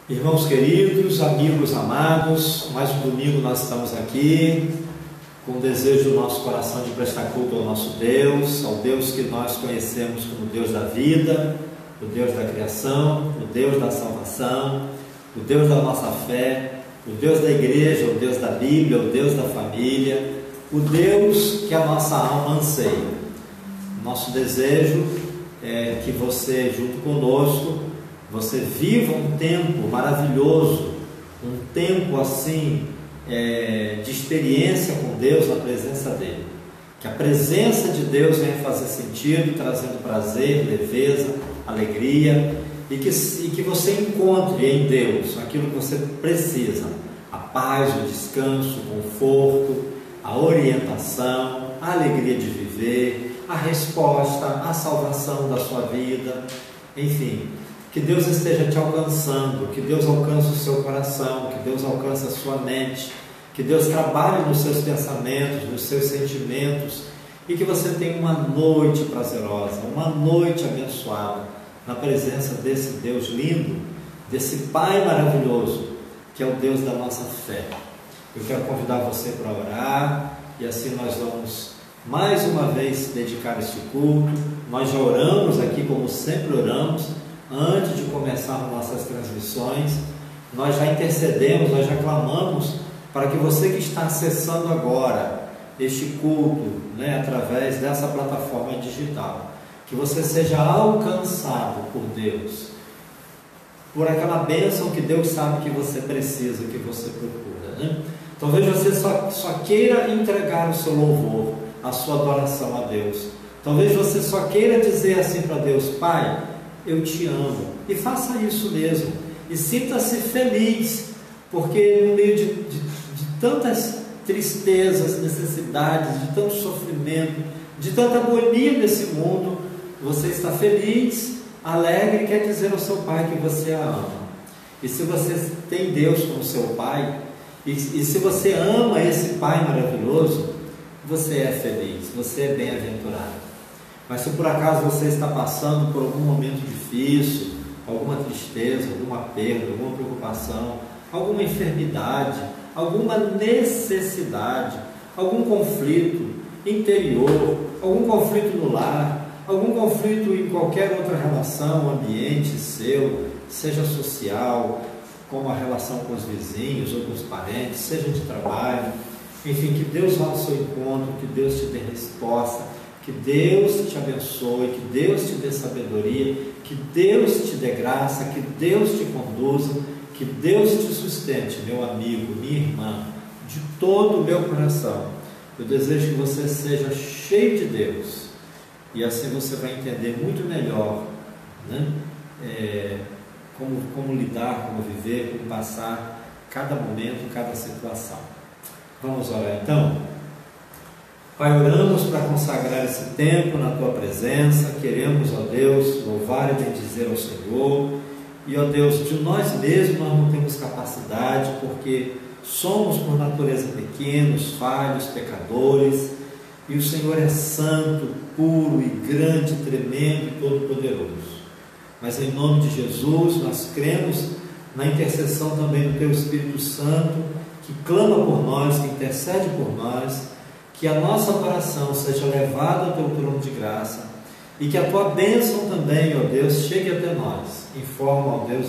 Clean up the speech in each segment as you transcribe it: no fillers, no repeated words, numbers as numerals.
Irmãos queridos, amigos amados, mais um domingo nós estamos aqui com o desejo do nosso coração de prestar culto ao nosso Deus, ao Deus que nós conhecemos como Deus da vida, o Deus da criação, o Deus da salvação, o Deus da nossa fé, o Deus da igreja, o Deus da Bíblia, o Deus da família, o Deus que a nossa alma anseia. Nosso desejo é que você, junto conosco, você viva um tempo maravilhoso, um tempo assim de experiência com Deus, na presença dele. Que a presença de Deus venha fazer sentido, trazendo prazer, leveza, alegria, e que você encontre em Deus aquilo que você precisa: a paz, o descanso, o conforto, a orientação, a alegria de viver, a resposta, a salvação da sua vida, enfim. Que Deus esteja te alcançando, que Deus alcance o seu coração, que Deus alcance a sua mente, que Deus trabalhe nos seus pensamentos, nos seus sentimentos, e que você tenha uma noite prazerosa, uma noite abençoada, na presença desse Deus lindo, desse Pai maravilhoso, que é o Deus da nossa fé. Eu quero convidar você para orar, e assim nós vamos mais uma vez dedicar este culto. Nós já oramos aqui, como sempre oramos, antes de começar nossas transmissões. Nós já intercedemos, nós já clamamos para que você que está acessando agora este culto, através dessa plataforma digital, que você seja alcançado por Deus, por aquela bênção que Deus sabe que você precisa, que você procura, Talvez você só queira entregar o seu louvor, a sua adoração a Deus. Talvez você só queira dizer assim para Deus: Pai, eu te amo. E faça isso mesmo. E sinta-se feliz, porque no meio de tantas tristezas, necessidades, de tanto sofrimento, de tanta agonia nesse mundo, você está feliz, alegre, e quer dizer ao seu Pai que você a ama. E se você tem Deus como seu Pai, e se você ama esse Pai maravilhoso, você é feliz, você é bem-aventurado. Mas se por acaso você está passando por algum momento difícil, alguma tristeza, alguma perda, alguma preocupação, alguma enfermidade, alguma necessidade, algum conflito interior, algum conflito no lar, algum conflito em qualquer outra relação, ambiente seu, seja social, como a relação com os vizinhos ou com os parentes, seja de trabalho, enfim, que Deus vá ao seu encontro, que Deus te dê resposta, que Deus te abençoe, que Deus te dê sabedoria, que Deus te dê graça, que Deus te conduza, que Deus te sustente, meu amigo, minha irmã, de todo o meu coração. Eu desejo que você seja cheio de Deus, e assim você vai entender muito melhor, como lidar, como viver, como passar cada momento, cada situação. Vamos orar então? Pai, oramos para consagrar esse tempo na Tua presença. Queremos, ó Deus, louvar e bendizer ao Senhor. E, ó Deus, de nós mesmos nós não temos capacidade, porque somos por natureza pequenos, falhos, pecadores. E o Senhor é santo, puro e grande, tremendo e todo-poderoso. Mas em nome de Jesus nós cremos na intercessão também do Teu Espírito Santo, que clama por nós, que intercede por nós, que a nossa oração seja levada ao Teu trono de graça, e que a Tua bênção também, ó Deus, chegue até nós, em forma, ó Deus,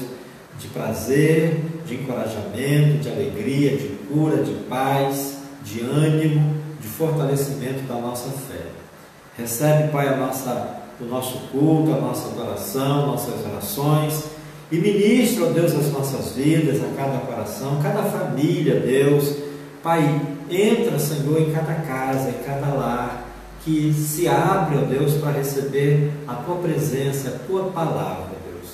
de prazer, de encorajamento, de alegria, de cura, de paz, de ânimo, de fortalecimento da nossa fé. Recebe, Pai, o nosso culto, a nossa adoração, nossas orações, e ministra, ó Deus, as nossas vidas, a cada coração, cada família, Deus. Pai, entra, Senhor, em cada casa, em cada lar, que se abre, ó Deus, para receber a Tua presença, a Tua palavra, Deus.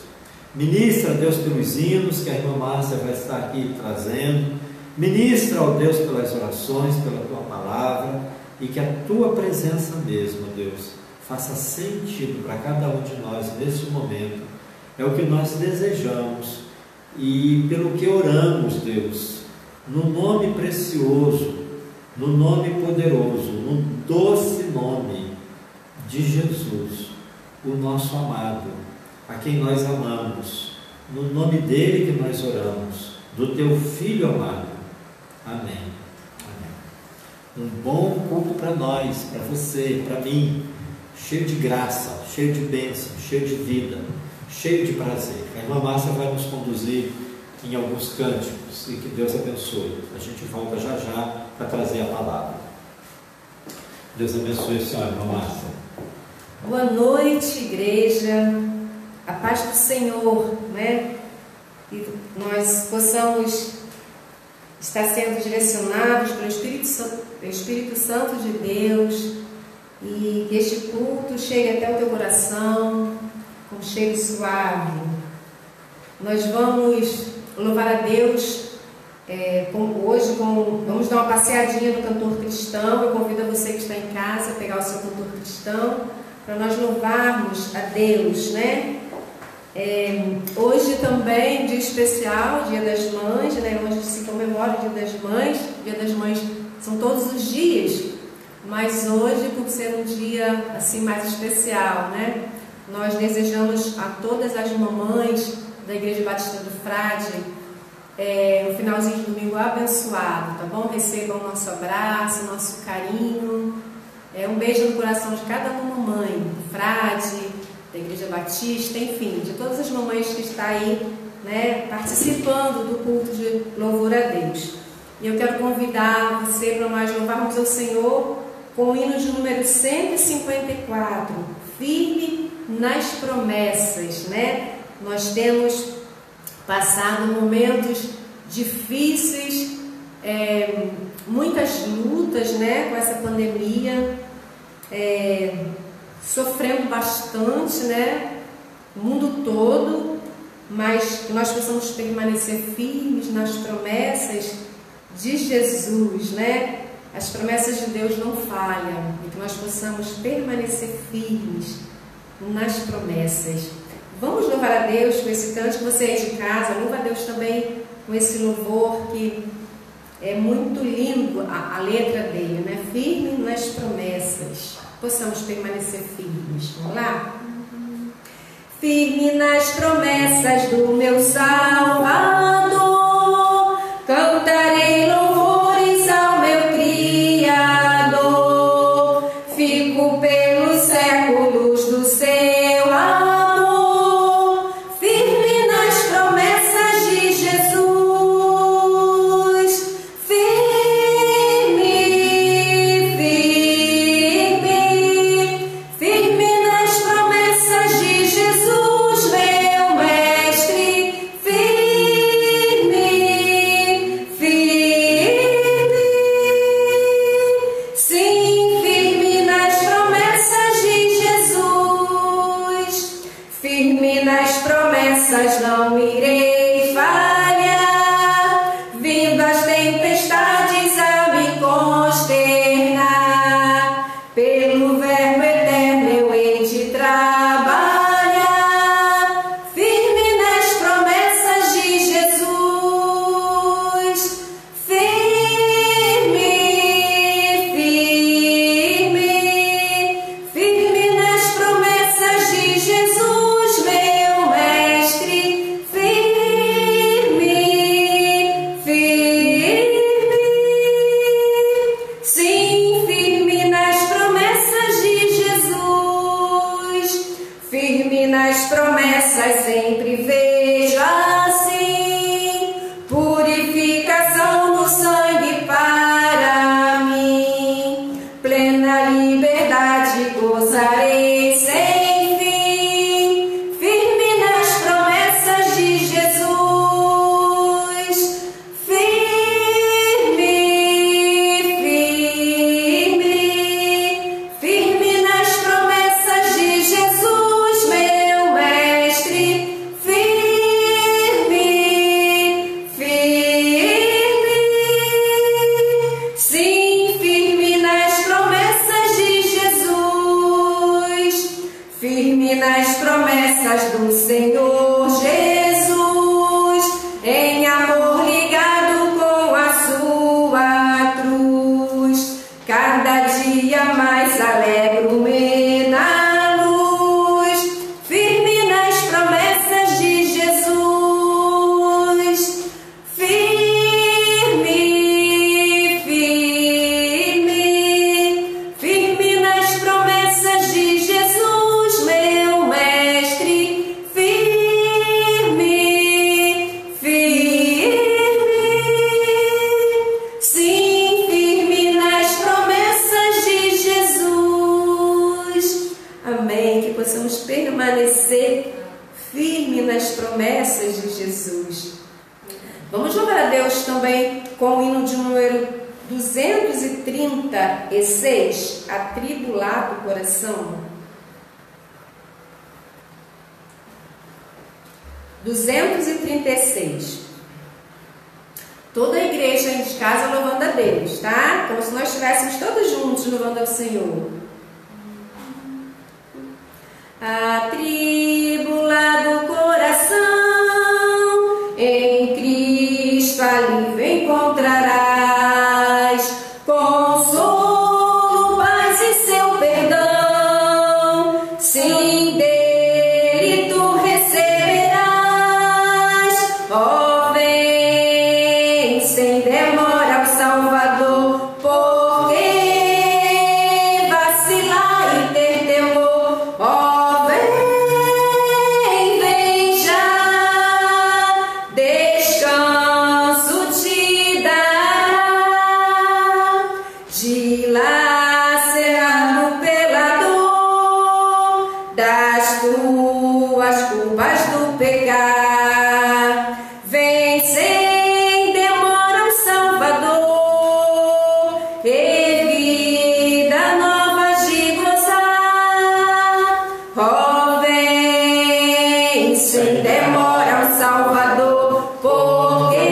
Ministra, Deus, pelos hinos que a irmã Márcia vai estar aqui trazendo. Ministra, ó Deus, pelas orações, pela Tua palavra, e que a Tua presença mesmo, Deus, faça sentido para cada um de nós neste momento. É o que nós desejamos e pelo que oramos, Deus, no nome precioso, no nome poderoso, no doce nome de Jesus, o nosso amado, a quem nós amamos, No nome dele que nós oramos, do teu Filho amado. Amém. Amém. Um bom culto para nós, para você, para mim, cheio de graça, cheio de bênção, cheio de vida, cheio de prazer. A irmã Márcia vai nos conduzir em alguns cânticos e que Deus abençoe. A gente volta já já para trazer a palavra. Deus abençoe a senhora, irmã Márcia. Boa noite, igreja. A paz do Senhor, né? E nós possamos estar sendo direcionados pelo Espírito Santo de Deus, e que este culto chegue até o teu coração com um cheiro suave. Nós vamos louvar a Deus hoje, vamos dar uma passeadinha no cantor cristão. Eu convido a você que está em casa a pegar o seu cantor cristão para nós louvarmos a Deus, né? Hoje também, dia especial, Dia das Mães, né? Hoje se comemora o Dia das Mães. Dia das Mães são todos os dias, mas hoje, por ser um dia assim mais especial, né? Nós desejamos a todas as mamães da Igreja Batista do Frade um finalzinho de domingo abençoado, tá bom? Recebam o nosso abraço, o nosso carinho. Um beijo no coração de cada mamãe do Frade, da Igreja Batista, enfim, de todas as mamães que estão aí, né, participando do culto de louvor a Deus. E eu quero convidar você para nós louvarmos ao Senhor com o hino de número 154, Firme nas Promessas, né? Nós temos passado momentos difíceis, muitas lutas, né, com essa pandemia, sofrendo bastante, né, o mundo todo, mas que nós possamos permanecer firmes nas promessas de Jesus, né? As promessas de Deus não falham, e que nós possamos permanecer firmes nas promessas. Vamos louvar a Deus com esse cântico. Você aí de casa, louva a Deus também com esse louvor que é muito lindo, a letra dele, né? Firme nas promessas. Possamos permanecer firmes. Vamos lá? Firme nas promessas do meu Salvador, cantarei louvores ao meu Criador. Fico pelos séculos do seu amor, firme nas promessas de Jesus. Firme, firme nas promessas de Jesus, meu mestre. Firme, sim, firme nas promessas de Jesus. Firme nas promessas, não irei falhar, vindo as tempestades a me consternar. Pelo Verbo eterno eu hei de trabalhar, firme nas promessas de Jesus. Firme, firme nas promessas de Jesus, meu mestre. Firme, sim, firme nas promessas de Jesus. Firme nas promessas, sempre vejo assim, purificação do sangue para mim. Plena liberdade gozarei sem fim, firme nas promessas de Jesus. Firme, firme nas promessas de Jesus, meu mestre. Firme, sim, firme nas promessas de Jesus. Firme nas promessas do Senhor Jesus, em amor ligado com a sua cruz. Cada dia mais alegro-me na luz, firme nas promessas de Jesus. firme nas promessas de Jesus. Vamos louvar a Deus também com o hino de número 236, Atribulado Coração. 236. Toda a igreja de casa louvando a Deus, tá? Como se nós estivéssemos todos juntos louvando ao Senhor. Atribulado coração, em Cristo alívio encontrarás, consolo, paz e seu perdão, sim, dele tu receberás. Ó, vem sem demora ao Salvador, porque vacilar e ter temor. Ó, vem já, descanso te dará, dilacerado pela dor das tuas culpas do pecar. Vem sem demora ao Salvador, e vida nova de gozar. Ó, vem sem demora ao Salvador, porque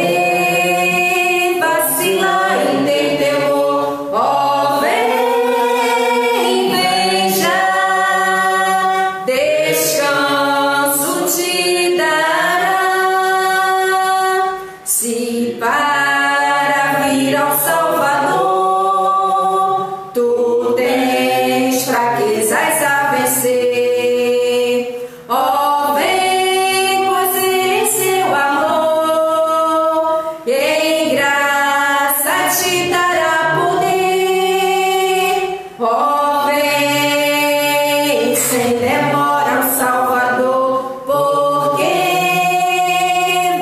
vacilar e ter temor. Ó, vem já, descanso te dará. Se para vir ao Salvador tu tens fraquezas a vencer, ó, vem, pois em seu amor em graça te dará poder. Ó, vem sem demora ao Salvador, porque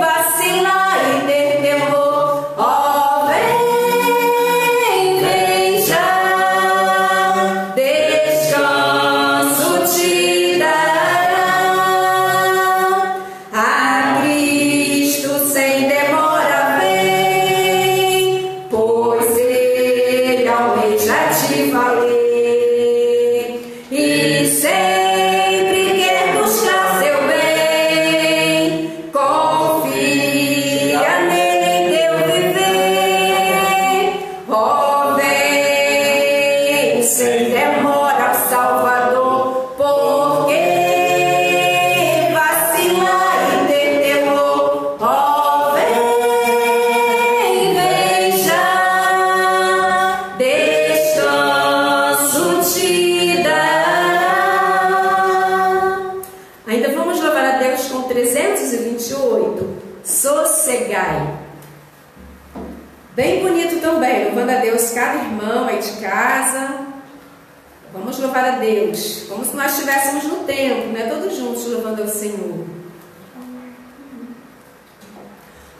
vacilar e ter temor. Ó, vem já, descanso te dará. A Cristo sem demora vem, pois Ele almeja te valer, e sempre quer buscar seu bem. Confia nele em teu viver. Ó, vem sem demora ao Salvador, porque vacilar e ter temor. Ó, vem já, descanso te dará. Ainda vamos louvar a Deus com 328, Sossegai. Bem bonito também, louvando a Deus cada irmão aí de casa. Vamos louvar a Deus, como se nós estivéssemos no templo, né? Todos juntos louvando ao Senhor.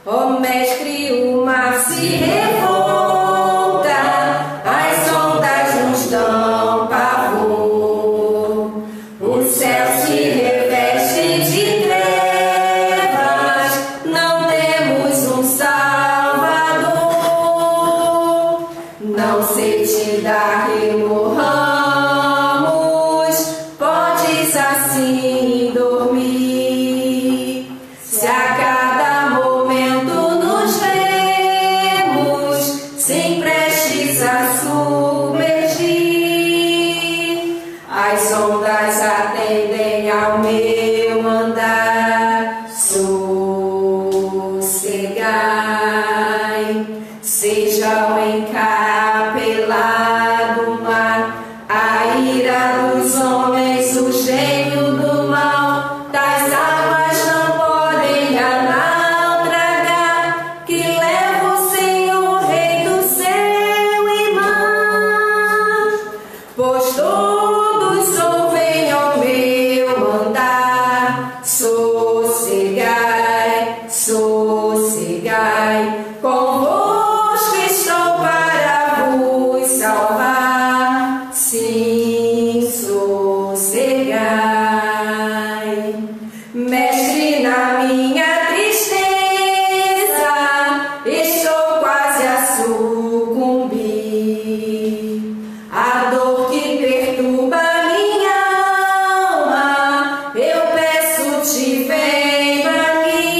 Ó, mestre, o mar se revolta, as ondas nos dão pavor, o céu se reveste de trevas, não temos um Salvador. Não sei te dar remorramos, podes assim dormir. Se a cada momento nos vemos, sem prestes a submergir, as ondas atendem ao meu andar. Sossegai, seja o encapelado mar, a ira dos homens, o gênio do mal, das águas não podem a naufragar, que leva o Senhor, Rei do céu e mar. Pois todos ouvem ao meu andar. Sossegai, sossegai, convosco estou para vos salvar. Sim, sossegai. Mestre, minha tristeza, estou quase a sucumbir. A dor que perturba minha alma, eu peço-te, vem aqui.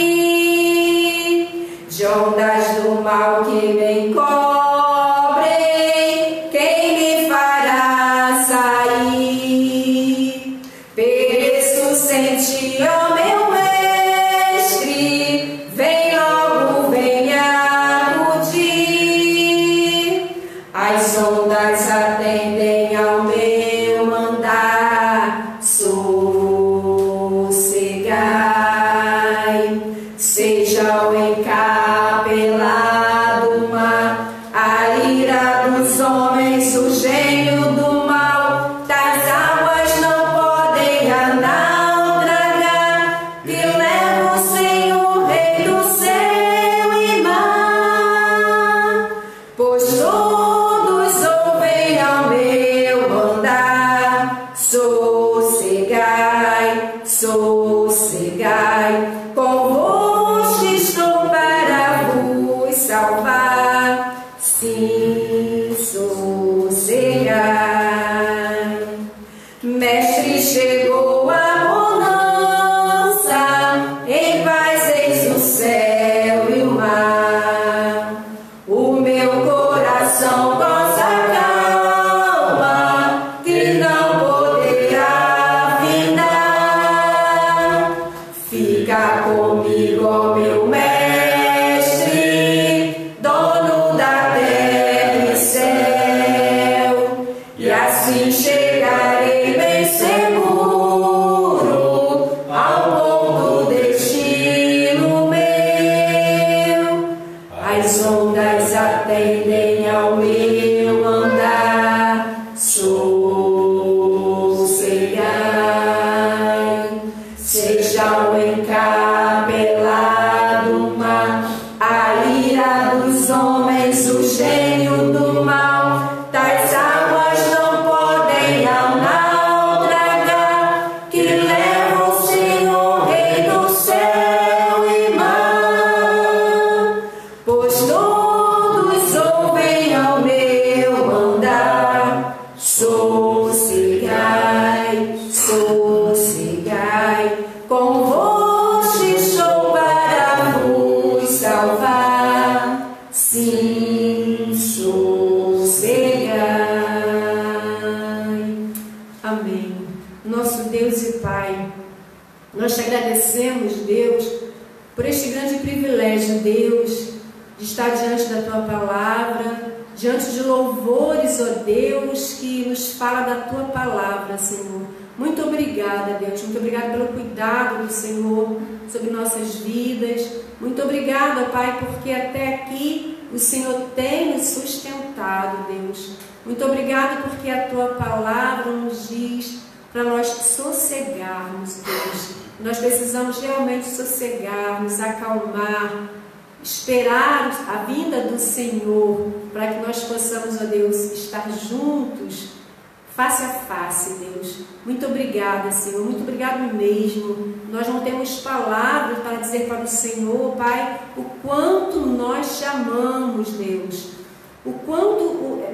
De ondas do mal que me cobrem, quem me fará sair? Pereço sem ti, ó meu mestre, vem logo, vem acudir. As ondas atendem ao meu mandar, sossegai. Seja o encapelado mar, a ira dos homens, o gênio do mal, tais águas não podem naufragar. Te levo, Senhor, Rei do céu e mar, pois todos ouvem ao meu mandar. Sossegai, sossegai, convosco estou para vos salvar. Sim, sossegai. Mestre, chegou a bonança, em paz eis o céu e o mar. O meu coração goza calma, que não poderá findar. Fica comigo, ó meu mestre, dono da terra e céu, e assim chegarei bem seguro ao ponto destino meu. As ondas atendem ao meu andar, sossegai. Seja o encapelado mar, a ira dos homens, o gênio do mal, tais águas não podem naufragar. Que leva o Senhor, Rei do céu e mar, pois todos ouvem ao meu mandar. Sossegai, sossegai, convosco estou para vos salvar. Sim, sossegai. Amém. Nosso Deus e Pai, nós te agradecemos, Deus, por este grande privilégio, Deus, de estar diante da Tua Palavra, diante de louvores, ó Deus, que nos fala da Tua Palavra, Senhor. Muito obrigada, Deus, muito obrigada pelo cuidado do Senhor sobre nossas vidas. Muito obrigada, Pai, porque até aqui o Senhor tem nos sustentado, Deus. Muito obrigada porque a Tua Palavra nos diz para nós sossegarmos, Deus. Nós precisamos realmente sossegar, nos acalmar, esperar a vinda do Senhor, para que nós possamos, ó Deus, estar juntos, face a face, Deus. Muito obrigada, Senhor, muito obrigado mesmo. Nós não temos palavras para dizer para o Senhor, Pai, o quanto nós te amamos, Deus. O quanto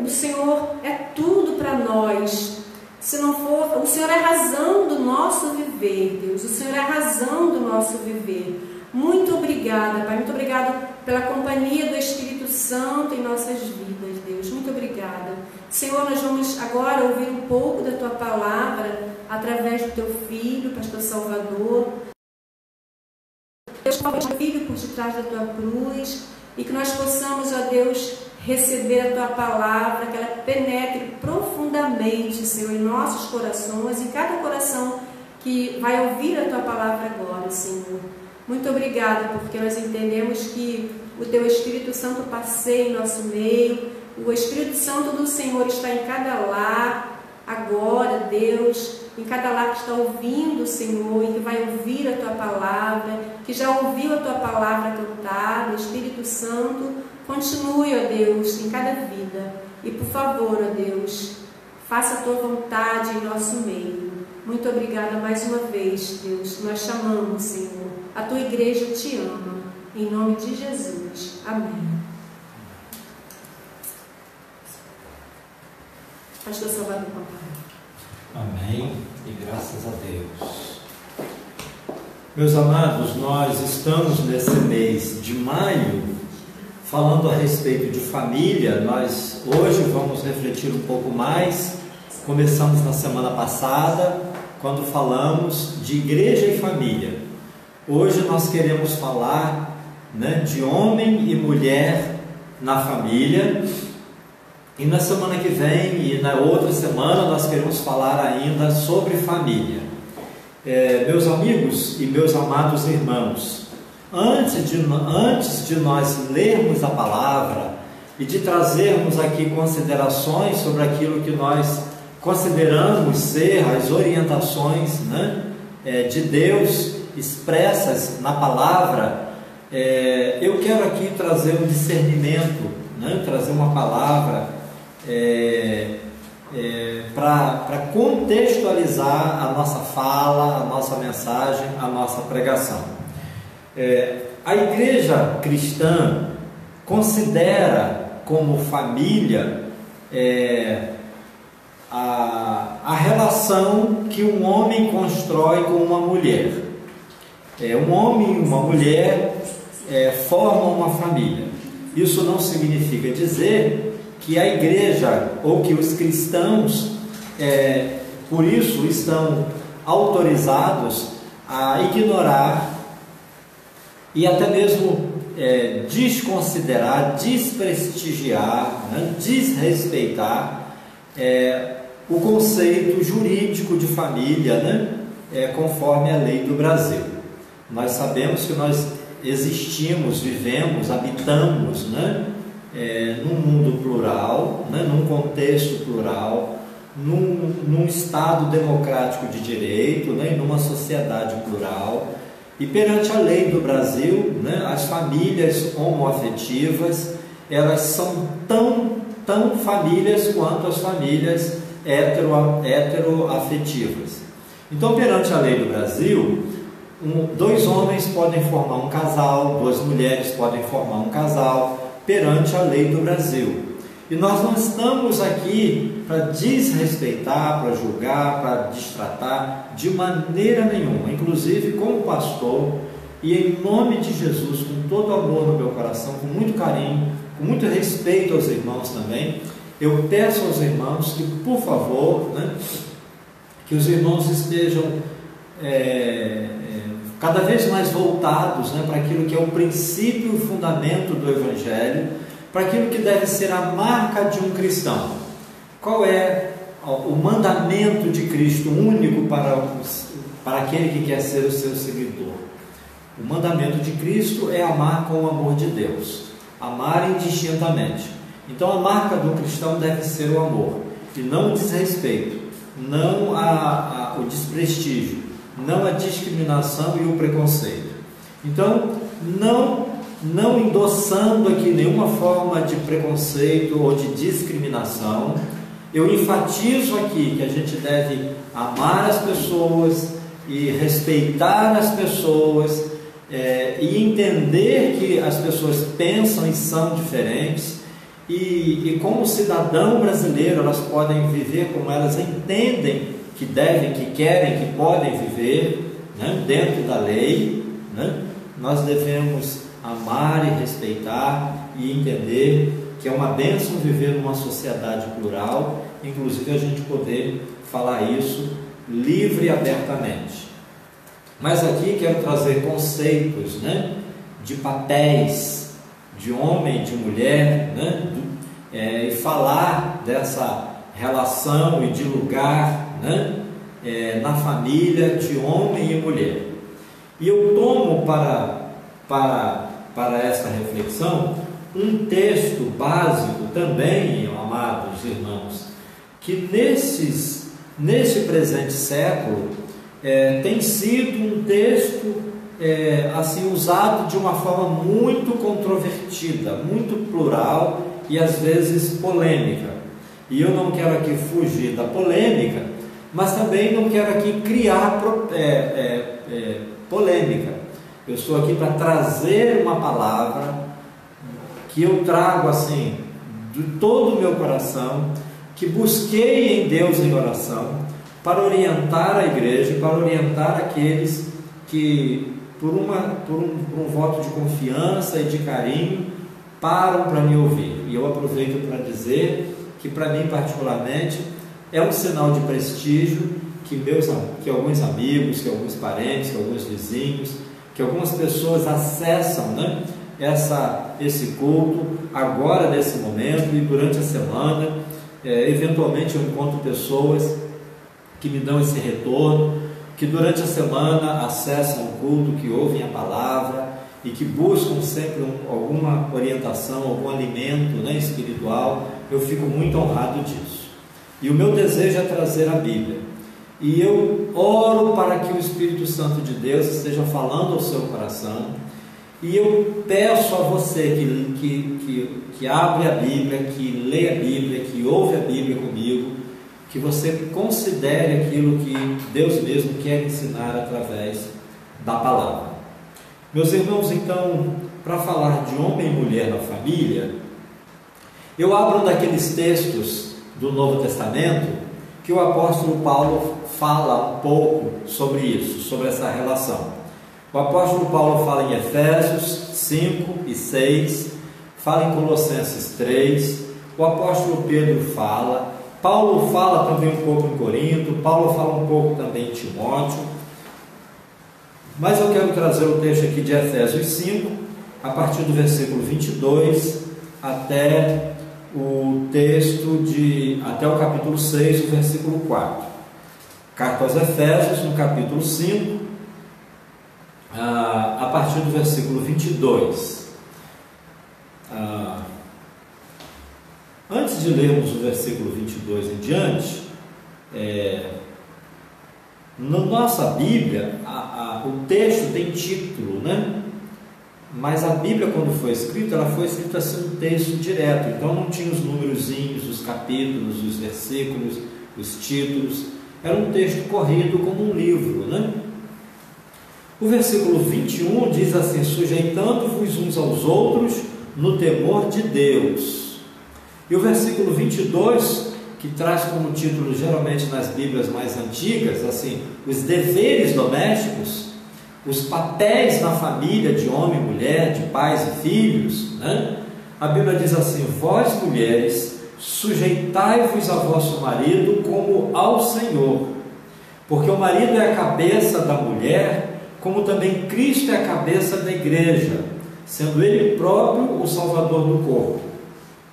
o Senhor é tudo para nós. Se não for, o Senhor é a razão do nosso viver, Deus. O Senhor é a razão do nosso viver. Muito obrigada, Pai. Muito obrigada pela companhia do Espírito Santo em nossas vidas, Deus. Muito obrigada. Senhor, nós vamos agora ouvir um pouco da Tua Palavra através do Teu Filho, Pastor Salvador. Deus, por favor, Filho, por detrás da Tua cruz, e que nós possamos, ó Deus, receber a Tua Palavra, que ela penetre profundamente, Senhor, em nossos corações, em cada coração que vai ouvir a Tua Palavra agora, Senhor. Muito obrigada, porque nós entendemos que o Teu Espírito Santo passeia em nosso meio. O Espírito Santo do Senhor está em cada lar, agora, Deus, em cada lar que está ouvindo o Senhor e que vai ouvir a Tua Palavra, que já ouviu a Tua Palavra cantada. Espírito Santo, continue, ó Deus, em cada vida. E por favor, ó Deus, faça a Tua vontade em nosso meio. Muito obrigada mais uma vez, Deus. Nós chamamos, Senhor. A tua igreja te ama. Em nome de Jesus. Amém. Pastor Salvador Papai. Amém. E graças a Deus. Meus amados, nós estamos nesse mês de maio falando a respeito de família. Nós hoje vamos refletir um pouco mais. Começamos na semana passada, quando falamos de igreja e família. Hoje nós queremos falar, de homem e mulher na família. E na semana que vem e na outra semana nós queremos falar ainda sobre família. Meus amigos e meus amados irmãos, antes de nós lermos a palavra e de trazermos aqui considerações sobre aquilo que nós consideramos ser as orientações de Deus expressas na palavra, eu quero aqui trazer um discernimento, trazer uma palavra para contextualizar a nossa fala, a nossa mensagem, a nossa pregação. A igreja cristã considera como família a relação que um homem constrói com uma mulher. Um homem e uma mulher formam uma família. Isso não significa dizer que a igreja ou que os cristãos, por isso, estão autorizados a ignorar e até mesmo desconsiderar, desprestigiar, desrespeitar o conceito jurídico de família, conforme a lei do Brasil. Nós sabemos que nós existimos, vivemos, habitamos, num mundo plural, num contexto plural, num Estado democrático de direito, e numa sociedade plural. E perante a lei do Brasil, as famílias homoafetivas, elas são tão famílias quanto as famílias heteroafetivas. Então, perante a lei do Brasil, dois homens podem formar um casal, duas mulheres podem formar um casal, perante a lei do Brasil. E nós não estamos aqui para desrespeitar, para julgar, para destratar de maneira nenhuma. Inclusive, como pastor, e em nome de Jesus, com todo amor no meu coração, com muito carinho, com muito respeito aos irmãos também, eu peço aos irmãos que, por favor, que os irmãos estejam cada vez mais voltados para aquilo que é o princípio e o fundamento do Evangelho, para aquilo que deve ser a marca de um cristão. Qual é o mandamento de Cristo único para aquele que quer ser o seu seguidor? O mandamento de Cristo é amar com o amor de Deus, amar indistintamente. Então a marca do cristão deve ser o amor, e não o desrespeito, não o desprestígio, não a discriminação e o preconceito. Então, não endossando aqui nenhuma forma de preconceito ou de discriminação, eu enfatizo aqui que a gente deve amar as pessoas e respeitar as pessoas, e entender que as pessoas pensam e são diferentes, e como cidadão brasileiro elas podem viver como elas entendem que devem, que querem, que podem viver, dentro da lei. Nós devemos amar e respeitar e entender que é uma bênção viver numa sociedade plural, inclusive a gente poder falar isso livre e abertamente. Mas aqui quero trazer conceitos, de papéis, de homem e de mulher, e falar dessa relação e de lugar, na família de homem e mulher. E eu tomo para esta reflexão um texto básico também, amados irmãos, que nesse presente século tem sido um texto assim usado de uma forma muito controvertida, muito plural e às vezes polêmica. E eu não quero aqui fugir da polêmica, mas também não quero aqui criar polêmica. Eu estou aqui para trazer uma palavra que eu trago assim, de todo o meu coração, que busquei em Deus em oração, para orientar a igreja, para orientar aqueles que, por um voto de confiança e de carinho, param para me ouvir. E eu aproveito para dizer que, para mim particularmente, é um sinal de prestígio que alguns amigos, que alguns parentes, que alguns vizinhos, que algumas pessoas acessam, né, esse culto agora, nesse momento, e durante a semana. Eventualmente eu encontro pessoas que me dão esse retorno, que durante a semana acessam o culto, que ouvem a palavra e que buscam sempre alguma orientação, algum alimento, né, espiritual. Eu fico muito honrado disso. E o meu desejo é trazer a Bíblia. E eu oro para que o Espírito Santo de Deus esteja falando ao seu coração. E eu peço a você que abre a Bíblia, que lê a Bíblia, que ouve a Bíblia comigo, que você considere aquilo que Deus mesmo quer ensinar através da palavra. Meus irmãos, então, para falar de homem e mulher na família, eu abro um daqueles textos do Novo Testamento que o apóstolo Paulo fala um pouco sobre isso, sobre essa relação. O apóstolo Paulo fala em Efésios 5 e 6, fala em Colossenses 3, o apóstolo Pedro fala, Paulo fala também um pouco em Corinto, Paulo fala um pouco também em Timóteo, mas eu quero trazer o texto aqui de Efésios 5, a partir do versículo 22 até o texto até o capítulo 6, o versículo 4. Carta aos Efésios, no capítulo 5, a partir do versículo 22. Antes de lermos o versículo 22 em diante, na nossa Bíblia, o texto tem título, né? Mas a Bíblia, quando foi escrita, ela foi escrita assim, um texto direto, então não tinha os numerozinhos, os capítulos, os versículos, os títulos, era um texto corrido como um livro, né? O versículo 21 diz assim: sujeitando-vos uns aos outros no temor de Deus. E o versículo 22, que traz como título, geralmente nas Bíblias mais antigas, assim, os deveres domésticos, os papéis na família de homem e mulher, de pais e filhos, né? A Bíblia diz assim: vós mulheres, sujeitai-vos a vosso marido como ao Senhor, porque o marido é a cabeça da mulher, como também Cristo é a cabeça da igreja, sendo Ele próprio o Salvador do corpo.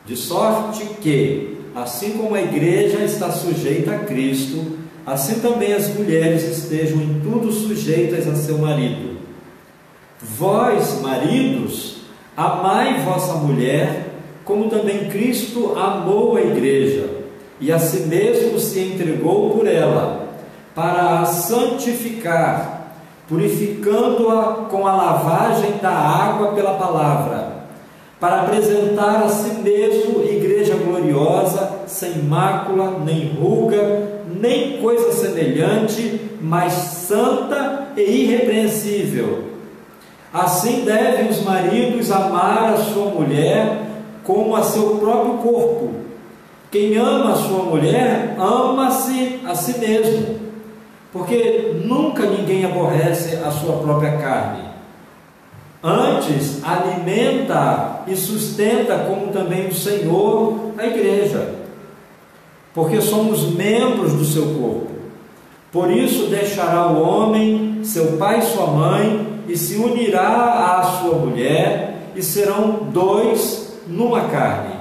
De sorte que, assim como a igreja está sujeita a Cristo, assim também as mulheres estejam em tudo sujeitas a seu marido. Vós, maridos, amai vossa mulher, como também Cristo amou a igreja, e a si mesmo se entregou por ela, para a santificar, purificando-a com a lavagem da água pela palavra, para apresentar a si mesmo igreja gloriosa, sem mácula, nem ruga, nem coisa semelhante, mas santa e irrepreensível. Assim devem os maridos amar a sua mulher como a seu próprio corpo. Quem ama a sua mulher, ama-se a si mesmo, porque nunca ninguém aborrece a sua própria carne. Antes, alimenta e sustenta, como também o Senhor, a igreja, porque somos membros do seu corpo. Por isso deixará o homem seu pai e sua mãe, e se unirá à sua mulher, e serão dois numa carne.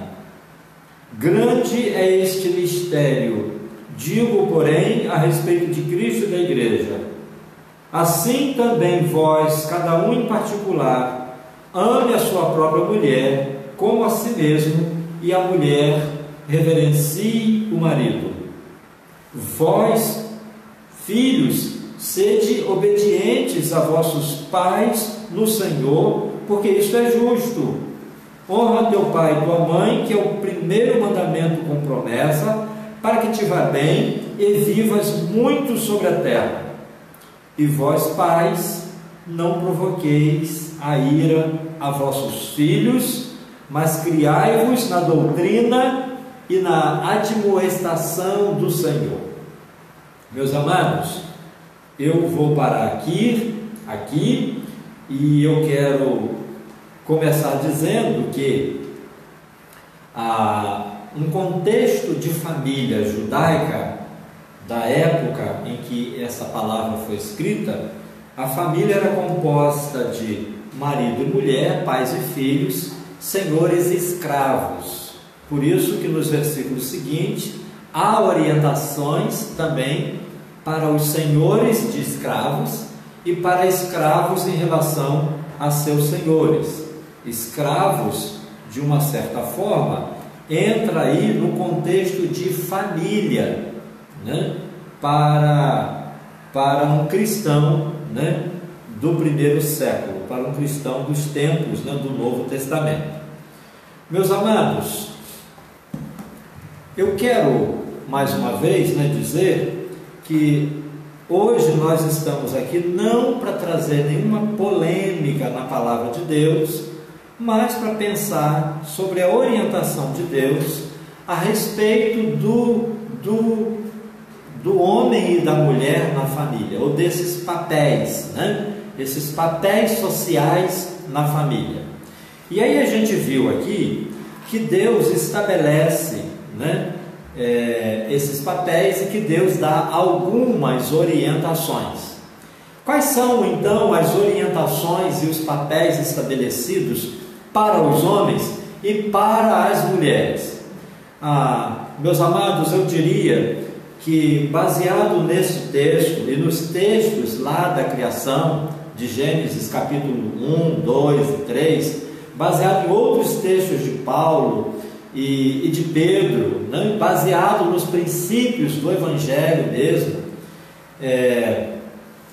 Grande é este mistério, digo, porém, a respeito de Cristo e da igreja. Assim também vós, cada um em particular, ame a sua própria mulher como a si mesmo, e a mulher reverencie o marido. Vós, filhos, sede obedientes a vossos pais no Senhor, porque isto é justo. Honra teu pai e tua mãe, que é o primeiro mandamento com promessa, para que te vá bem e vivas muito sobre a terra. E vós, pais, não provoqueis a ira a vossos filhos, mas criai-vos na doutrina e na admoestação do Senhor. Meus amados, eu vou parar aqui, e eu quero começar dizendo que um contexto de família judaica, da época em que essa palavra foi escrita, a família era composta de marido e mulher, pais e filhos, senhores e escravos. Por isso que nos versículos seguintes há orientações também para os senhores de escravos e para escravos em relação a seus senhores. Escravos, de uma certa forma, entra aí no contexto de família, né? Para um cristão, né? Do primeiro século, para um cristão dos tempos, né? Do Novo Testamento. Meus amados, eu quero mais uma vez, né, dizer que hoje nós estamos aqui não para trazer nenhuma polêmica na palavra de Deus, mas para pensar sobre a orientação de Deus a respeito do homem e da mulher na família, ou desses papéis, né? Esses papéis sociais na família. E aí a gente viu aqui que Deus estabelece, né, esses papéis, e que Deus dá algumas orientações. Quais são então as orientações e os papéis estabelecidos para os homens e para as mulheres? Meus amados, eu diria que, baseado nesse texto e nos textos lá da criação, de Gênesis capítulo 1, 2 e 3, baseado em outros textos de Paulo e de Pedro, né, baseado nos princípios do Evangelho mesmo,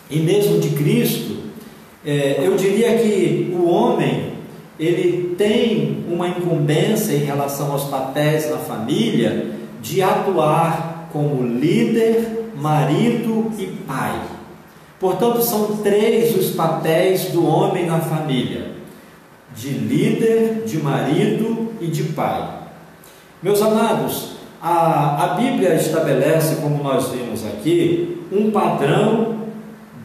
e mesmo de Cristo, eu diria que o homem, ele tem uma incumbência em relação aos papéis na família, de atuar como líder, marido e pai. Portanto, são 3 os papéis do homem na família: de líder, de marido e de pai. Meus amados, a Bíblia estabelece, como nós vimos aqui, um padrão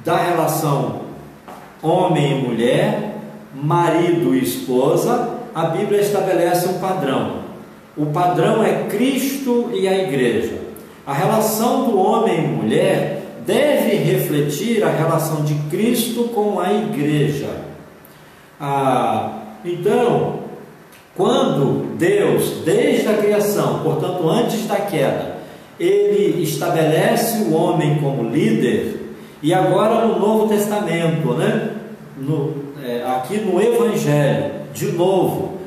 da relação homem e mulher, marido e esposa. A Bíblia estabelece um padrão. O padrão é Cristo e a igreja. A relação do homem e mulher deve refletir a relação de Cristo com a igreja. Então, quando Deus, desde a criação, portanto antes da queda, Ele estabelece o homem como líder, e agora no Novo Testamento, né? Aqui no Evangelho, de novo,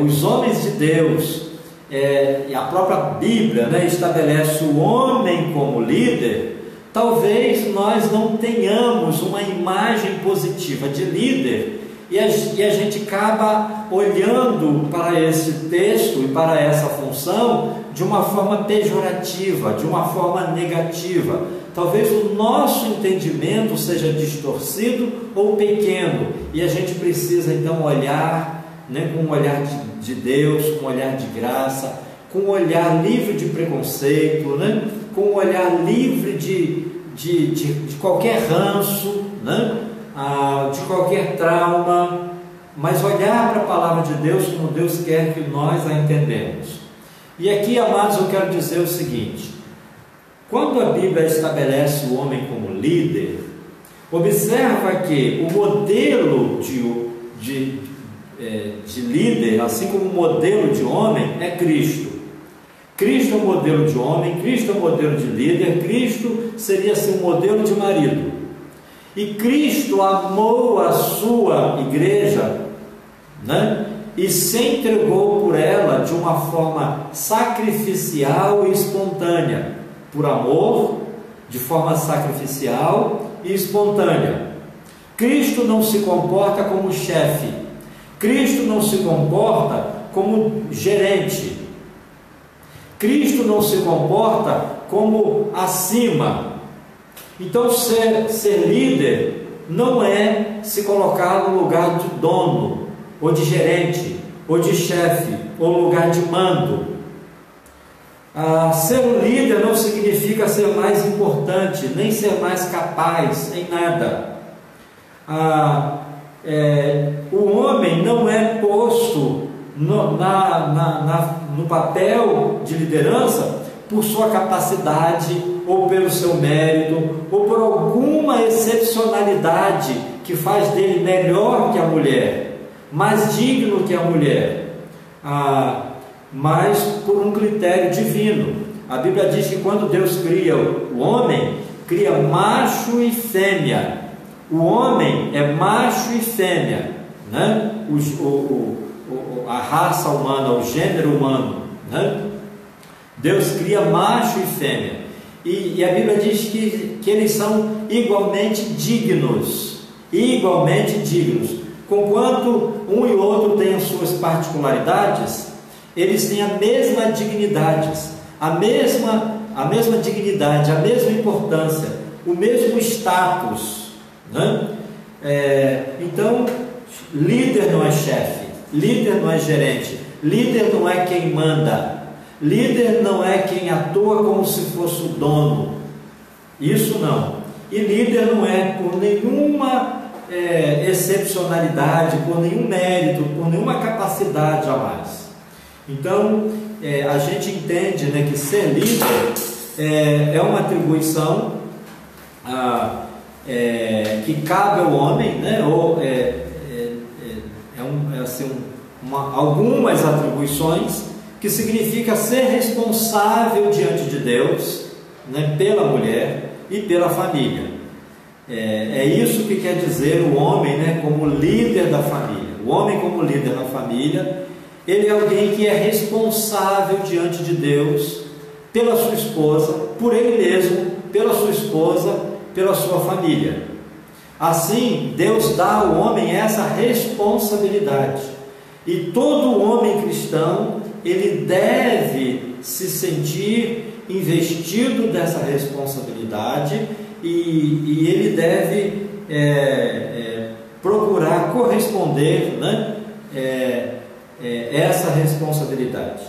os homens de Deus, e a própria Bíblia, né, estabelece o homem como líder. Talvez nós não tenhamos uma imagem positiva de líder, e a gente acaba olhando para esse texto e para essa função de uma forma pejorativa, de uma forma negativa. Talvez o nosso entendimento seja distorcido ou pequeno, e a gente precisa então olhar, né, com um olhar de Deus, com um olhar de graça, com um olhar livre de preconceito, né, com um olhar livre de qualquer ranço, né, de qualquer trauma, mas olhar para a palavra de Deus como Deus quer que nós a entendemos. E aqui, amados, eu quero dizer o seguinte: quando a Bíblia estabelece o homem como líder, observa que o modelo de líder, assim como o modelo de homem, é Cristo. Cristo é o modelo de homem, Cristo é o modelo de líder, Cristo seria assim o modelo de marido. E Cristo amou a sua igreja, né? E se entregou por ela de uma forma sacrificial e espontânea, por amor, de forma sacrificial e espontânea. Cristo não se comporta como chefe, Cristo não se comporta como gerente, Cristo não se comporta como acima. Então, ser líder não é se colocar no lugar de dono, ou de gerente, ou de chefe, ou lugar de mando. Ser um líder não significa ser mais importante, nem ser mais capaz em nada. O homem não é posto no papel de liderança por sua capacidade, ou pelo seu mérito, ou por alguma excepcionalidade que faz dele melhor que a mulher, mais digno que a mulher, mas por um critério divino. A Bíblia diz que quando Deus cria o homem, cria macho e fêmea. O homem é macho e fêmea, né? A raça humana, o gênero humano, né? Deus cria macho e fêmea, e a Bíblia diz que eles são igualmente dignos, conquanto um e outro têm as suas particularidades, eles têm a mesma dignidade, a mesma dignidade, a mesma importância, o mesmo status, né? Então, líder não é chefe, líder não é gerente, líder não é quem manda, líder não é quem atua como se fosse o dono, isso não. E líder não é por nenhuma excepcionalidade, por nenhum mérito, por nenhuma capacidade a mais. Então, a gente entende, né, que ser líder é uma atribuição que cabe ao homem, né, ou algumas atribuições que significa ser responsável diante de Deus, né, pela mulher e pela família. É isso que quer dizer o homem, né, como líder da família. O homem como líder da família, ele é alguém que é responsável diante de Deus pela sua esposa, por ele mesmo, pela sua esposa, pela sua família. Assim, Deus dá ao homem essa responsabilidade. E todo homem cristão, ele deve se sentir investido dessa responsabilidade e ele deve procurar corresponder, né, essa responsabilidade.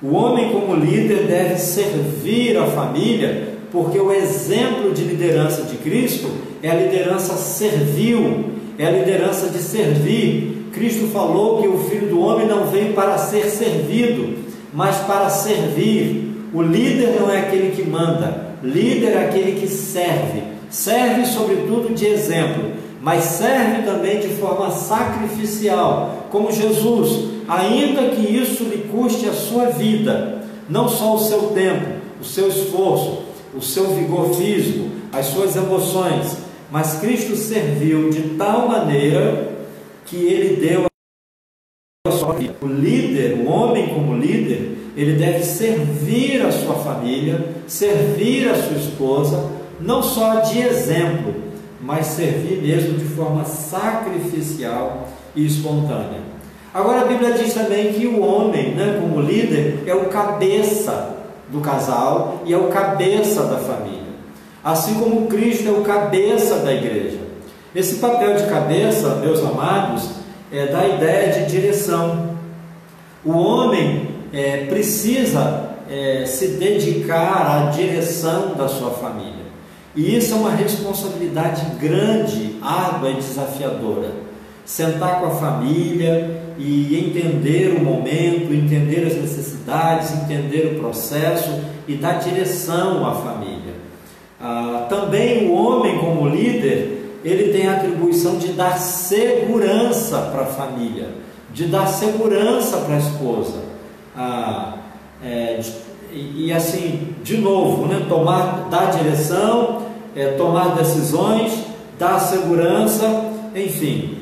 O homem como líder deve servir a família, porque o exemplo de liderança de Cristo é a liderança servil, é a liderança de servir. Cristo falou que o Filho do Homem não veio para ser servido, mas para servir. O líder não é aquele que manda, líder é aquele que serve. Serve sobretudo de exemplo, mas serve também de forma sacrificial, como Jesus, ainda que isso lhe custe a sua vida, não só o seu tempo, o seu esforço, o seu vigor físico, as suas emoções, mas Cristo serviu de tal maneira que ele deu a sua vida. O líder, o homem como líder, ele deve servir a sua família, servir a sua esposa, não só de exemplo, mas servir mesmo de forma sacrificial e espontânea. Agora a Bíblia diz também que o homem, né, como líder, é o cabeça do casal e é o cabeça da família, assim como Cristo é o cabeça da igreja. Esse papel de cabeça, meus amados, dá a ideia de direção. O homem precisa se dedicar à direção da sua família, e isso é uma responsabilidade grande, árdua e desafiadora. Sentar com a família e entender o momento, entender as necessidades, entender o processo e dar direção à família. Também o homem como líder, ele tem a atribuição de dar segurança para a família, de dar segurança para a esposa, e assim, de novo, né, dar direção, tomar decisões, dar segurança, enfim,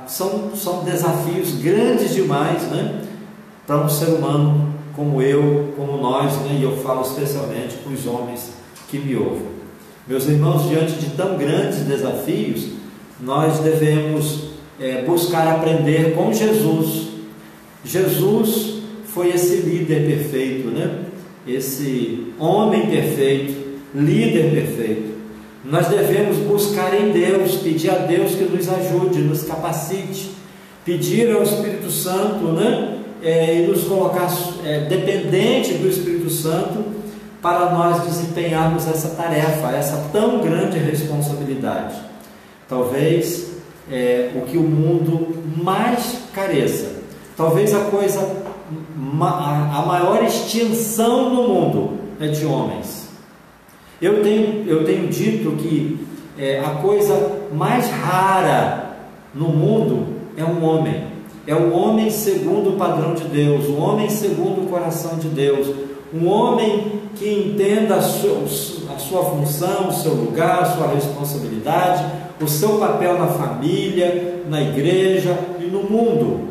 são desafios grandes demais, né, para um ser humano como eu, como nós, né, e eu falo especialmente para os homens que me ouvem. Meus irmãos, diante de tão grandes desafios, nós devemos buscar aprender com Jesus. Jesus foi esse líder perfeito, né? esse homem perfeito, líder perfeito. Nós devemos buscar em Deus, pedir a Deus que nos ajude, nos capacite, pedir ao Espírito Santo, né? E nos colocar dependente do Espírito Santo para nós desempenharmos essa tarefa, essa tão grande responsabilidade. Talvez o que o mundo mais careça, talvez a maior extinção no mundo é de homens. Eu tenho dito que a coisa mais rara no mundo é um homem. É o homem segundo o padrão de Deus, o homem segundo o coração de Deus, um homem que entenda a sua função, o seu lugar, a sua responsabilidade, o seu papel na família, na igreja e no mundo.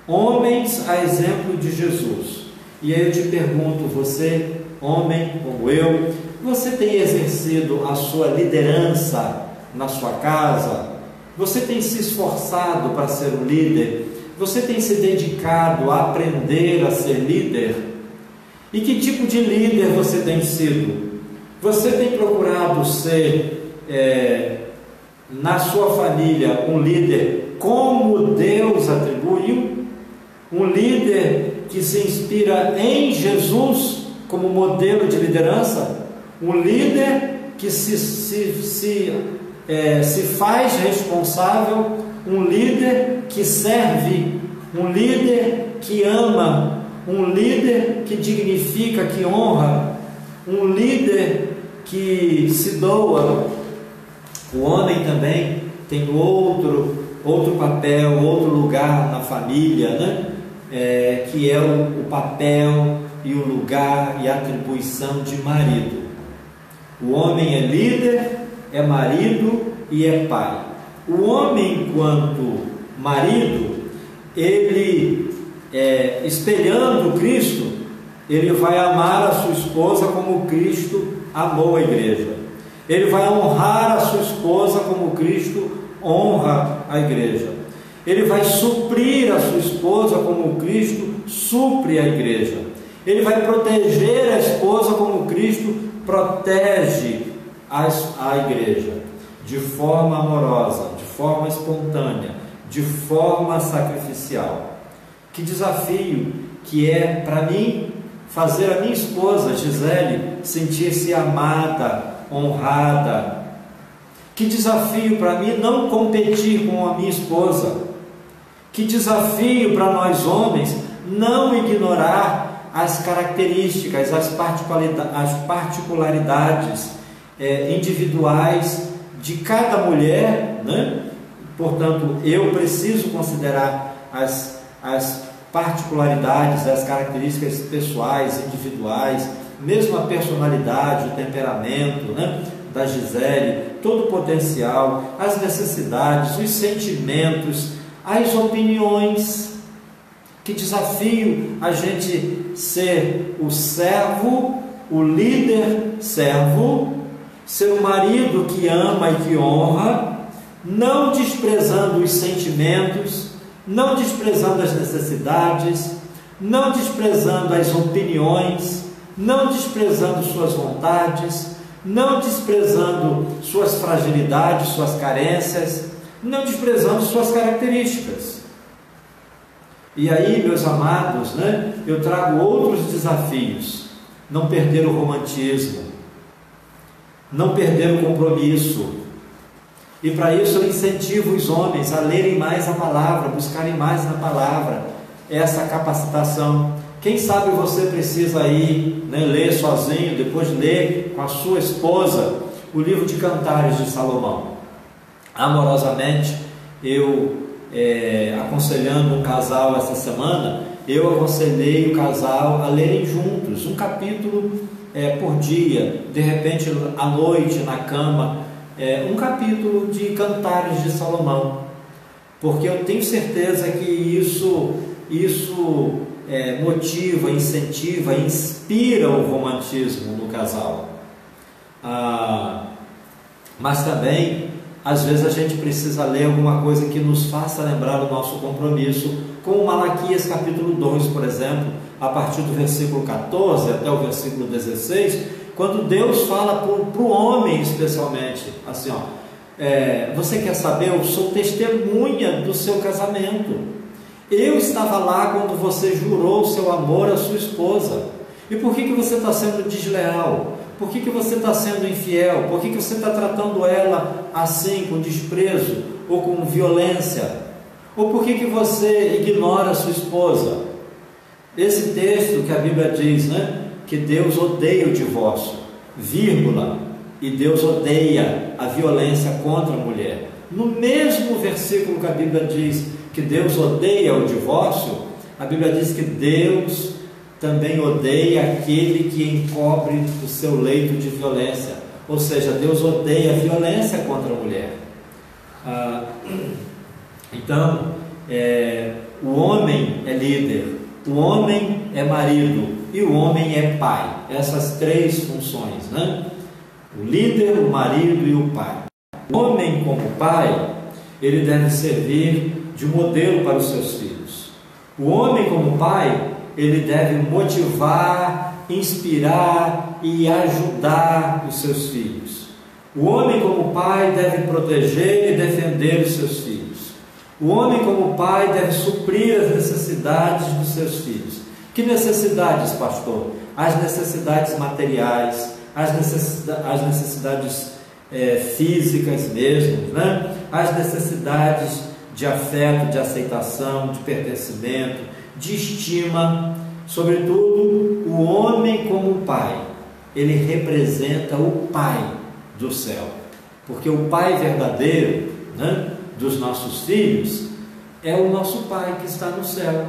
Homens a exemplo de Jesus. E aí eu te pergunto, você, homem como eu, você tem exercido a sua liderança na sua casa? Você tem se esforçado para ser um líder? Você tem se dedicado a aprender a ser líder? E que tipo de líder você tem sido? Você tem procurado ser, na sua família, um líder como Deus atribuiu? Um líder que se inspira em Jesus como modelo de liderança? Um líder que se faz responsável? Um líder que serve? Um líder que ama? Um líder que dignifica, que honra? Um líder que se doa? O homem também tem outro papel, outro lugar na família, né? Que é o papel e o lugar e a atribuição de marido. O homem é líder, é marido e é pai. O homem, enquanto marido, ele, espelhando Cristo, ele vai amar a sua esposa como Cristo amou a igreja. Ele vai honrar a sua esposa como Cristo honra a igreja. Ele vai suprir a sua esposa como Cristo supre a igreja. Ele vai proteger a esposa como Cristo protege a igreja, de forma amorosa, de forma espontânea, de forma sacrificial. Que desafio que é para mim fazer a minha esposa Gisele sentir-se amada, honrada. Que desafio para mim não competir com a minha esposa. Que desafio para nós homens não ignorar as características, as particularidades individuais de cada mulher, né? Portanto, eu preciso considerar as particularidades, as características pessoais, individuais, mesmo a personalidade, o temperamento, né, da Gisele, todo o potencial, as necessidades, os sentimentos, as opiniões. Que desafio a gente ser o servo, o líder servo, ser o marido que ama e que honra, não desprezando os sentimentos, não desprezando as necessidades, não desprezando as opiniões, não desprezando suas vontades, não desprezando suas fragilidades, suas carências, não desprezando suas características. E aí, meus amados, né, eu trago outros desafios. Não perder o romantismo, não perder o compromisso. E para isso eu incentivo os homens a lerem mais a palavra, buscarem mais na palavra, essa capacitação. Quem sabe você precisa ir, né, ler sozinho, depois ler com a sua esposa o livro de Cantares de Salomão. Amorosamente, eu aconselhando um casal essa semana, eu aconselhei o casal a lerem juntos um capítulo por dia, de repente à noite na cama, um capítulo de Cantares de Salomão, porque eu tenho certeza que isso motiva, incentiva, inspira o romantismo no casal. Mas também às vezes a gente precisa ler alguma coisa que nos faça lembrar o nosso compromisso, como Malaquias capítulo 2, por exemplo, a partir do versículo 14 até o versículo 16, quando Deus fala para o homem especialmente, assim, você quer saber, eu sou testemunha do seu casamento, eu estava lá quando você jurou o seu amor à sua esposa, e por que você está sendo desleal? Por que você está sendo infiel? Por que você está tratando ela assim, com desprezo ou com violência? Ou por que você ignora a sua esposa? Esse texto que a Bíblia diz, né, que Deus odeia o divórcio, vírgula, e Deus odeia a violência contra a mulher. No mesmo versículo que a Bíblia diz que Deus odeia o divórcio, a Bíblia diz que Deus também odeia aquele que encobre o seu leito de violência. Ou seja, Deus odeia a violência contra a mulher. Então, o homem é líder, o homem é marido e o homem é pai. Essas três funções, né? O líder, o marido e o pai. O homem, como pai, ele deve servir de modelo para os seus filhos. O homem, como pai, ele deve motivar, inspirar e ajudar os seus filhos. O homem, como pai, deve proteger e defender os seus filhos. O homem, como pai, deve suprir as necessidades dos seus filhos. Que necessidades, pastor? As necessidades materiais, as necessidades físicas mesmo, né? As necessidades de afeto, de aceitação, de pertencimento, de estima. Sobretudo, o homem como pai, ele representa o pai do céu, porque o pai verdadeiro, né, dos nossos filhos é o nosso pai que está no céu.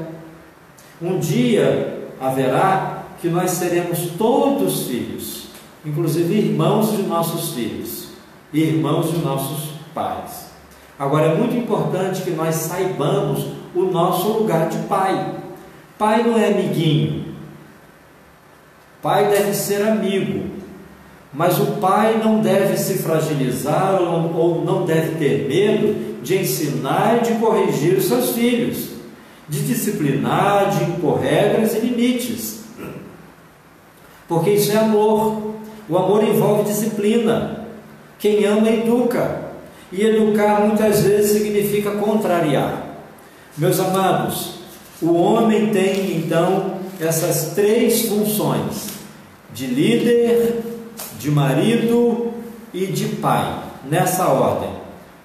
Um dia haverá que nós seremos todos filhos, inclusive irmãos de nossos filhos, irmãos de nossos pais. Agora é muito importante que nós saibamos o nosso lugar de pai. Pai não é amiguinho, pai deve ser amigo, mas o pai não deve se fragilizar ou não deve ter medo de ensinar e de corrigir os seus filhos, de disciplinar, de impor regras e limites, porque isso é amor. O amor envolve disciplina. Quem ama educa, e educar muitas vezes significa contrariar. Meus amados, o homem tem então essas três funções: de líder, de marido e de pai, nessa ordem,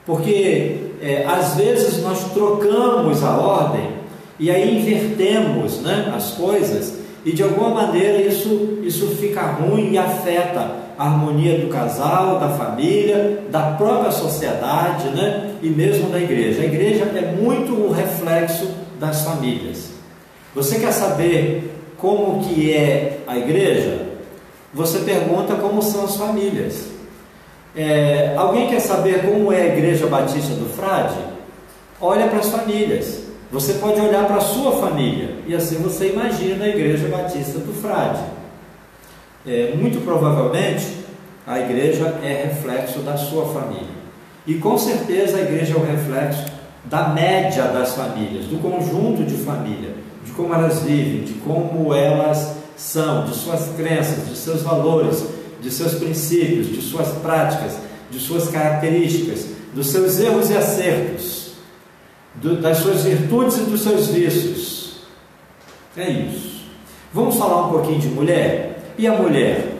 porque às vezes nós trocamos a ordem e aí invertemos, né, as coisas, e de alguma maneira isso fica ruim e afeta a harmonia do casal, da família, da própria sociedade, né, e mesmo da igreja. A igreja é muito um reflexo das famílias. Você quer saber como que é a igreja? Você pergunta como são as famílias. Alguém quer saber como é a Igreja Batista do Frade? Olha para as famílias. Você pode olhar para a sua família e assim você imagina a Igreja Batista do Frade. Muito provavelmente a igreja é reflexo da sua família, e com certeza a igreja é o reflexo da média das famílias, do conjunto de família, de como elas vivem, de como elas são, de suas crenças, de seus valores, de seus princípios, de suas práticas, de suas características, dos seus erros e acertos, das suas virtudes e dos seus vícios. É isso. Vamos falar um pouquinho de mulher. E a mulher?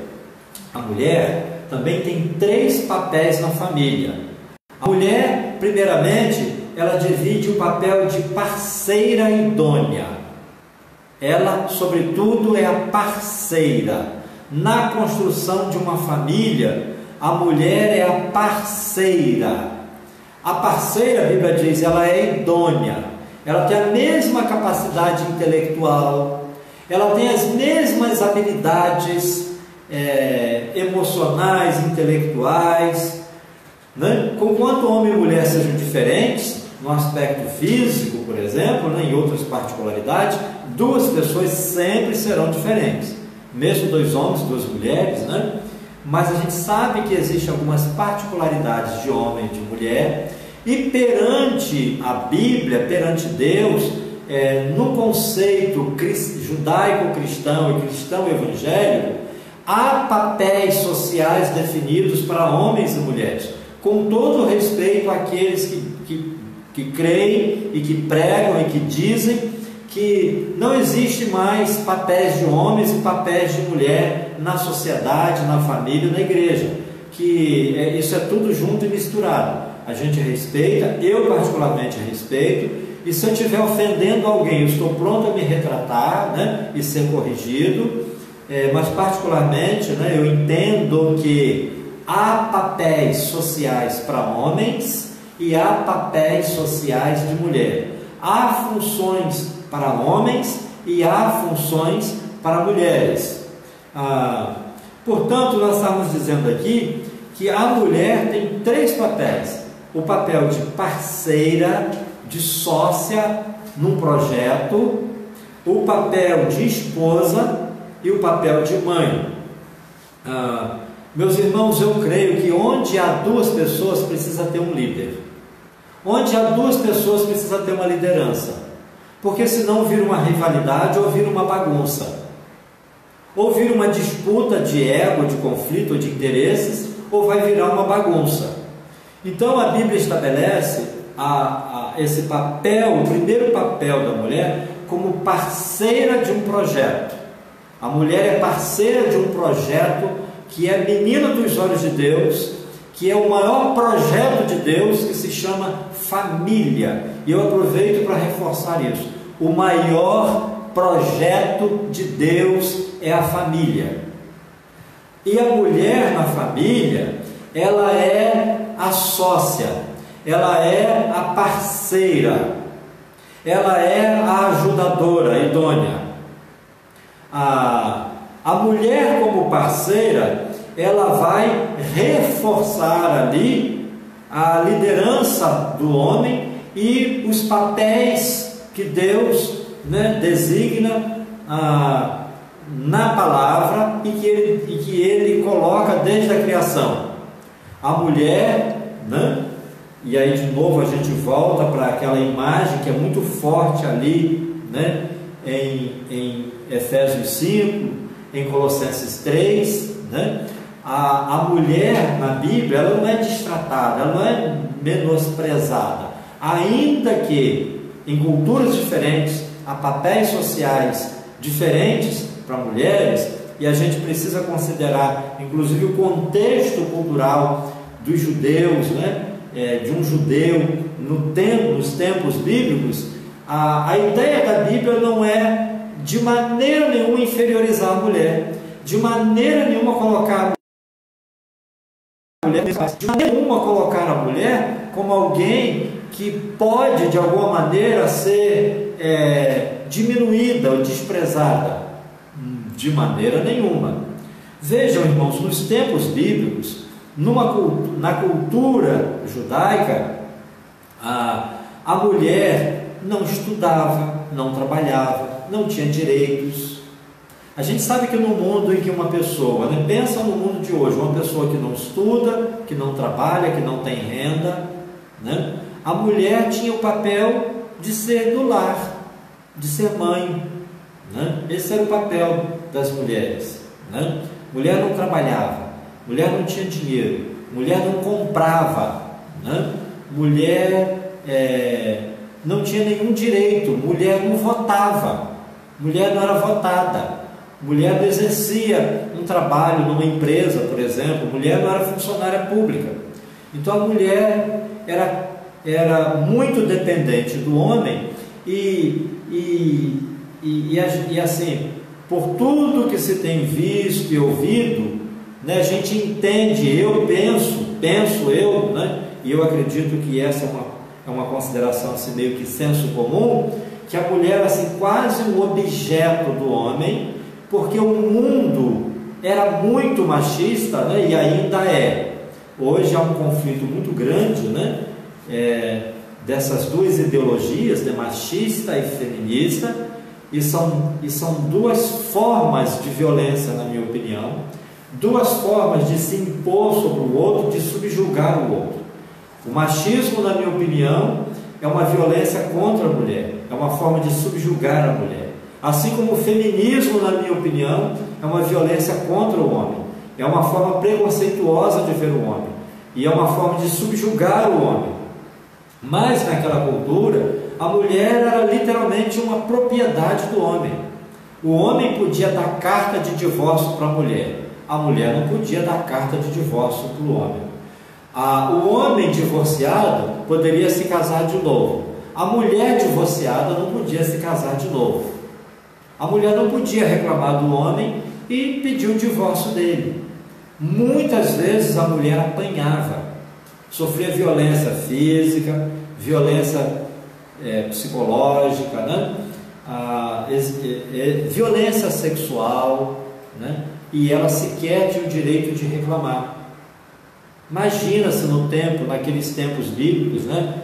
A mulher também tem três papéis na família. A mulher, primeiramente, ela divide o papel de parceira idônea. Ela, sobretudo, é a parceira. Na construção de uma família, a mulher é a parceira. A parceira, a Bíblia diz, ela é idônea. Ela tem a mesma capacidade intelectual, ela tem as mesmas habilidades emocionais, intelectuais, né? Conquanto homem e mulher sejam diferentes no aspecto físico, por exemplo, né, em outras particularidades, duas pessoas sempre serão diferentes, mesmo dois homens, duas mulheres, né? mas a gente sabe que existem algumas particularidades de homem e de mulher, e perante a Bíblia, perante Deus, no conceito judaico-cristão e cristão-evangélico, há papéis sociais definidos para homens e mulheres, com todo respeito àqueles que creem e que pregam e que dizem que não existe mais papéis de homens e papéis de mulher na sociedade, na família, na igreja, que isso é tudo junto e misturado. A gente respeita, eu particularmente respeito, e se eu estiver ofendendo alguém, eu estou pronto a me retratar, né, e ser corrigido, mas particularmente, né, eu entendo que há papéis sociais para homens e há papéis sociais de mulher. Há funções para homens e há funções para mulheres. Portanto, nós estamos dizendo aqui que a mulher tem 3 papéis: o papel de parceira, de sócia num projeto, o papel de esposa e o papel de mãe. Meus irmãos, eu creio que onde há 2 pessoas precisa ter um líder. Onde há 2 pessoas precisa ter uma liderança, porque senão vira uma rivalidade ou vira uma bagunça, ou vira uma disputa de ego, de conflito, de interesses, ou vai virar uma bagunça. Então a Bíblia estabelece esse papel, o primeiro papel da mulher, como parceira de um projeto. A mulher é parceira de um projeto que é menina dos olhos de Deus, que é o maior projeto de Deus, que se chama família. E eu aproveito para reforçar isso: o maior projeto de Deus é a família. E a mulher na família, ela é a sócia, ela é a parceira, ela é a ajudadora idônea. A mulher como parceira, ela vai reforçar ali a liderança do homem e os papéis que Deus, né, designa na palavra e que ele coloca desde a criação. A mulher, né, e aí de novo a gente volta para aquela imagem que é muito forte ali, né, em Efésios 5, em Colossenses 3, né? A mulher na Bíblia, ela não é destratada, ela não é menosprezada, ainda que em culturas diferentes há papéis sociais diferentes para mulheres, e a gente precisa considerar inclusive o contexto cultural dos judeus, né? De um judeu nos tempos bíblicos. A ideia da Bíblia não é de maneira nenhuma inferiorizar a mulher, de maneira nenhuma colocar a mulher, de maneira nenhuma colocar a mulher como alguém que pode de alguma maneira ser diminuída ou desprezada, de maneira nenhuma. Vejam, irmãos, nos tempos bíblicos, na cultura judaica, a mulher não estudava, não trabalhava, não tinha direitos. A gente sabe que no mundo em que uma pessoa, né, pensa no mundo de hoje, uma pessoa que não estuda, que não trabalha, que não tem renda, né, a mulher tinha o papel de ser do lar, de ser mãe, né? Esse era o papel das mulheres, né? Mulher não trabalhava, mulher não tinha dinheiro, mulher não comprava, né? Mulher não tinha nenhum direito, mulher não votava, mulher não era votada, mulher não exercia um trabalho numa empresa, por exemplo, mulher não era funcionária pública. Então a mulher era muito dependente do homem e assim, por tudo que se tem visto e ouvido, né, a gente entende, eu penso eu, né, e eu acredito que essa é uma consideração assim, meio que senso comum, que a mulher era assim, quase um objeto do homem, porque o mundo era muito machista, né, e ainda é. Hoje há um conflito muito grande, né, dessas duas ideologias, né, machista e feminista, e são duas formas de violência, na minha opinião, duas formas de se impor sobre o outro, de subjugar o outro. O machismo, na minha opinião, é uma violência contra a mulher, é uma forma de subjugar a mulher. Assim como o feminismo, na minha opinião, é uma violência contra o homem, é uma forma preconceituosa de ver o homem, e é uma forma de subjugar o homem. Mas naquela cultura, a mulher era literalmente uma propriedade do homem. O homem podia dar carta de divórcio para a mulher não podia dar carta de divórcio para o homem. O homem divorciado poderia se casar de novo, a mulher divorciada não podia se casar de novo. A mulher não podia reclamar do homem e pedir o divórcio dele. Muitas vezes a mulher apanhava, sofria violência física, violência psicológica, né? Violência sexual, né? E ela sequer tinha o direito de reclamar. Imagina se naqueles tempos bíblicos, né?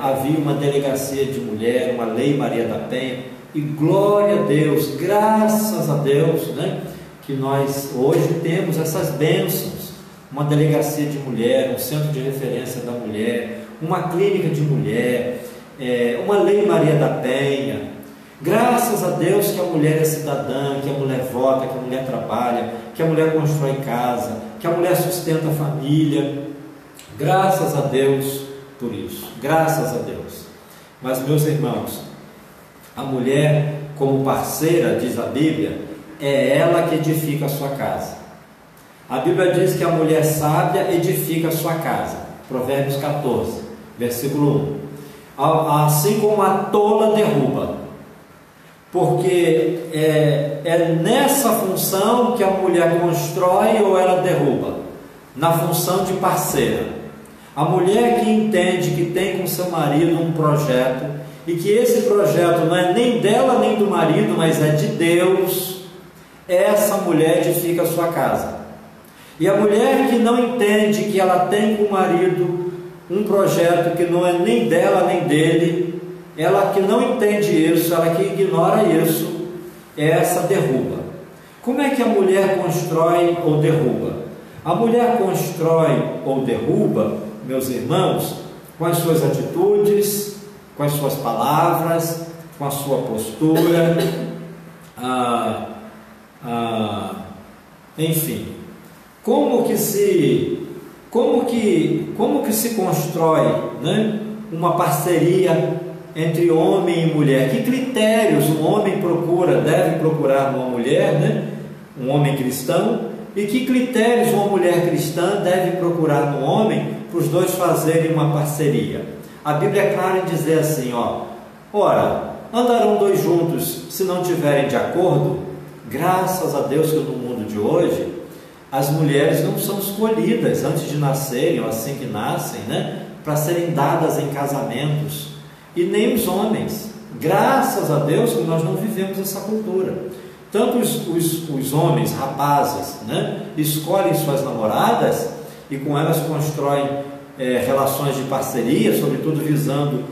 Havia uma delegacia de mulher, uma lei Maria da Penha, e glória a Deus, graças a Deus, né? Que nós hoje temos essas bênçãos, uma delegacia de mulher, um centro de referência da mulher, uma clínica de mulher, uma lei Maria da Penha. Graças a Deus que a mulher é cidadã, que a mulher vota, que a mulher trabalha, que a mulher constrói casa, que a mulher sustenta a família. Graças a Deus por isso, graças a Deus. Mas, meus irmãos, a mulher como parceira, diz a Bíblia, é ela que edifica a sua casa. A Bíblia diz que a mulher sábia edifica a sua casa. Provérbios 14, versículo 1. Assim como a tola derruba. Porque é nessa função que a mulher constrói ou ela derruba, na função de parceira. A mulher que entende que tem com seu marido um projeto, e que esse projeto não é nem dela nem do marido, mas é de Deus, essa mulher edifica a sua casa. E a mulher que não entende que ela tem com o marido um projeto que não é nem dela nem dele, ela que não entende isso, ela que ignora isso, essa derruba. Como é que a mulher constrói ou derruba? A mulher constrói ou derruba, meus irmãos, com as suas atitudes, com as suas palavras, com a sua postura, enfim. Como que se constrói, né, uma parceria entre homem e mulher? Que critérios um homem deve procurar numa mulher, né? Um homem cristão, e que critérios uma mulher cristã deve procurar no homem para os dois fazerem uma parceria? A Bíblia é clara em dizer assim, ora, andarão dois juntos se não tiverem de acordo? Graças a Deus que no mundo de hoje as mulheres não são escolhidas antes de nascerem ou assim que nascem, né, para serem dadas em casamentos. E nem os homens. Graças a Deus que nós não vivemos essa cultura. Tanto os homens, rapazes, né, escolhem suas namoradas e com elas constroem relações de parceria, sobretudo visando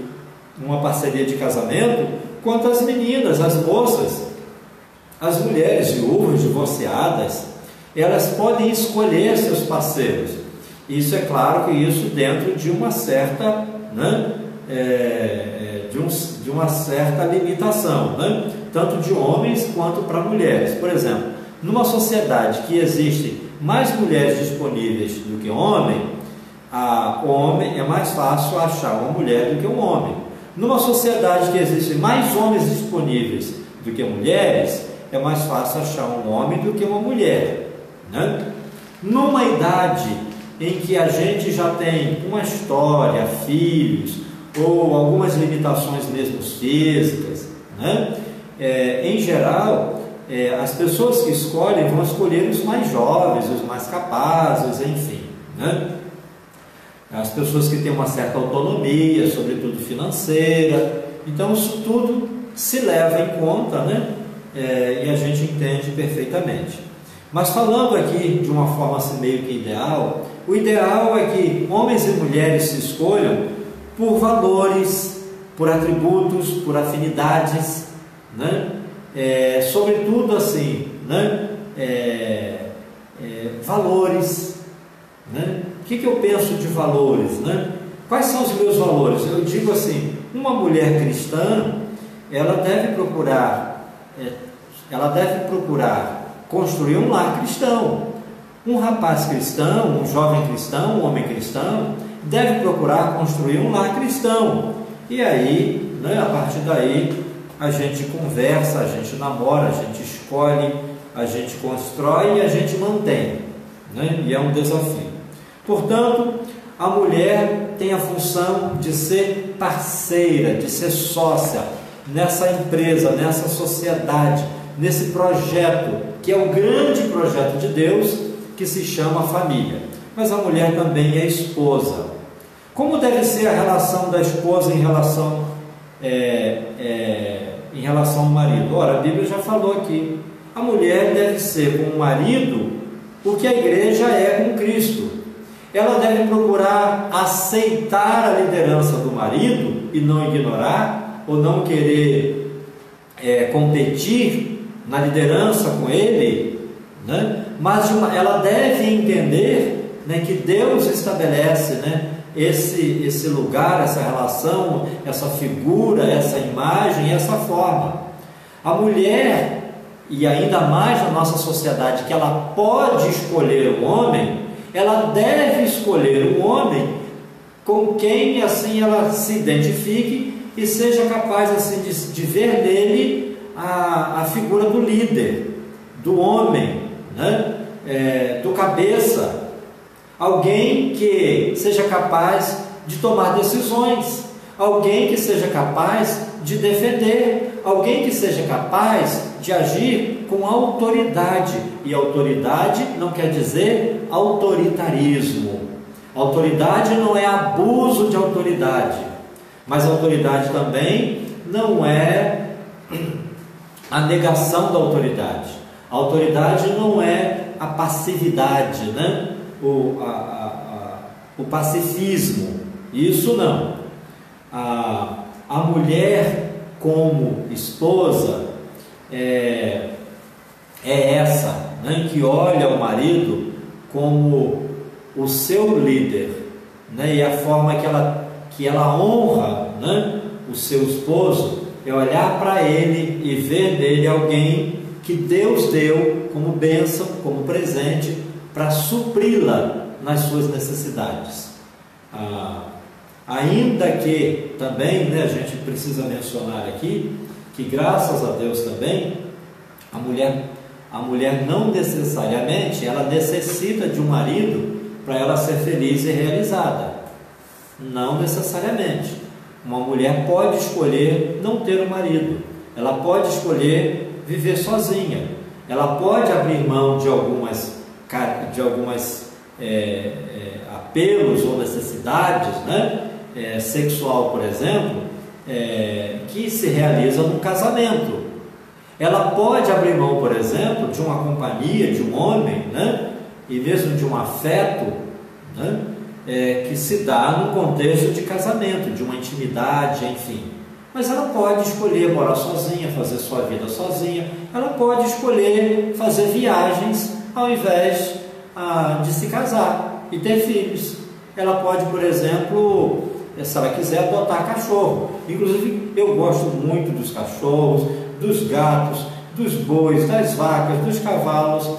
uma parceria de casamento, quanto as meninas, as moças, as mulheres viúvas, divorciadas, elas podem escolher seus parceiros. Isso é claro que isso dentro de uma certa, né, de uma certa limitação, né? Tanto de homens quanto para mulheres. Por exemplo, numa sociedade que existem mais mulheres disponíveis do que homem é mais fácil achar uma mulher do que um homem. Numa sociedade que existem mais homens disponíveis do que mulheres, é mais fácil achar um homem do que uma mulher, né? Numa idade em que a gente já tem uma história, filhos, ou algumas limitações mesmo físicas, né? Em geral, as pessoas que escolhem vão escolher os mais jovens, os mais capazes, enfim, né? As pessoas que têm uma certa autonomia, sobretudo financeira. Então isso tudo se leva em conta, né? E a gente entende perfeitamente. Mas falando aqui de uma forma assim meio que ideal, o ideal é que homens e mulheres se escolham por valores, por atributos, por afinidades, né? Sobretudo assim, né? valores, né? O que eu penso de valores, né? Quais são os meus valores? Eu digo assim, uma mulher cristã, ela deve procurar construir um lar cristão. Um rapaz cristão, um jovem cristão, um homem cristão, deve procurar construir um lar cristão. E aí, né, a partir daí, a gente conversa, a gente namora, a gente escolhe, a gente constrói e a gente mantém, né? E é um desafio. Portanto, a mulher tem a função de ser parceira, de ser sócia nessa empresa, nessa sociedade, nesse projeto, que é o grande projeto de Deus, que se chama família. Mas a mulher também é esposa. Como deve ser a relação da esposa em relação ao marido? Ora, a Bíblia já falou aqui. A mulher deve ser com o marido o que a igreja é com Cristo. Ela deve procurar aceitar a liderança do marido e não ignorar, ou não querer competir na liderança com ele, né? Mas ela deve entender, né, que Deus estabelece, né, esse lugar, essa relação, essa figura, essa imagem, essa forma. A mulher, e ainda mais na nossa sociedade, que ela pode escolher um homem, ela deve escolher um homem com quem assim ela se identifique e seja capaz assim de ver nele a figura do líder, do homem, né? Do cabeça. Alguém que seja capaz de tomar decisões, alguém que seja capaz de defender, alguém que seja capaz de agir com autoridade. E autoridade não quer dizer autoritarismo. Autoridade não é abuso de autoridade, mas autoridade também não é a negação da autoridade. A autoridade não é a passividade, né? O pacifismo, isso não. A mulher como esposa é essa, né, que olha o marido como o seu líder, né, e a forma que ela honra, né, o seu esposo é olhar para ele e ver nele alguém que Deus deu como bênção, como presente, para supri-la nas suas necessidades. Ainda que também, né, a gente precisa mencionar aqui que graças a Deus também a mulher não necessariamente ela necessita de um marido para ela ser feliz e realizada. Não necessariamente. Uma mulher pode escolher não ter um marido, ela pode escolher viver sozinha, ela pode abrir mão de algumas apelos ou necessidades, né? Sexual, por exemplo, que se realiza num casamento. Ela pode abrir mão, por exemplo, de uma companhia, de um homem, né? E mesmo de um afeto, né? Que se dá no contexto de casamento, de uma intimidade, enfim. Mas ela pode escolher morar sozinha, fazer sua vida sozinha. Ela pode escolher fazer viagens ao invés de se casar e ter filhos. Ela pode, por exemplo, se ela quiser, adotar cachorro. Inclusive, eu gosto muito dos cachorros, dos gatos, dos bois, das vacas, dos cavalos,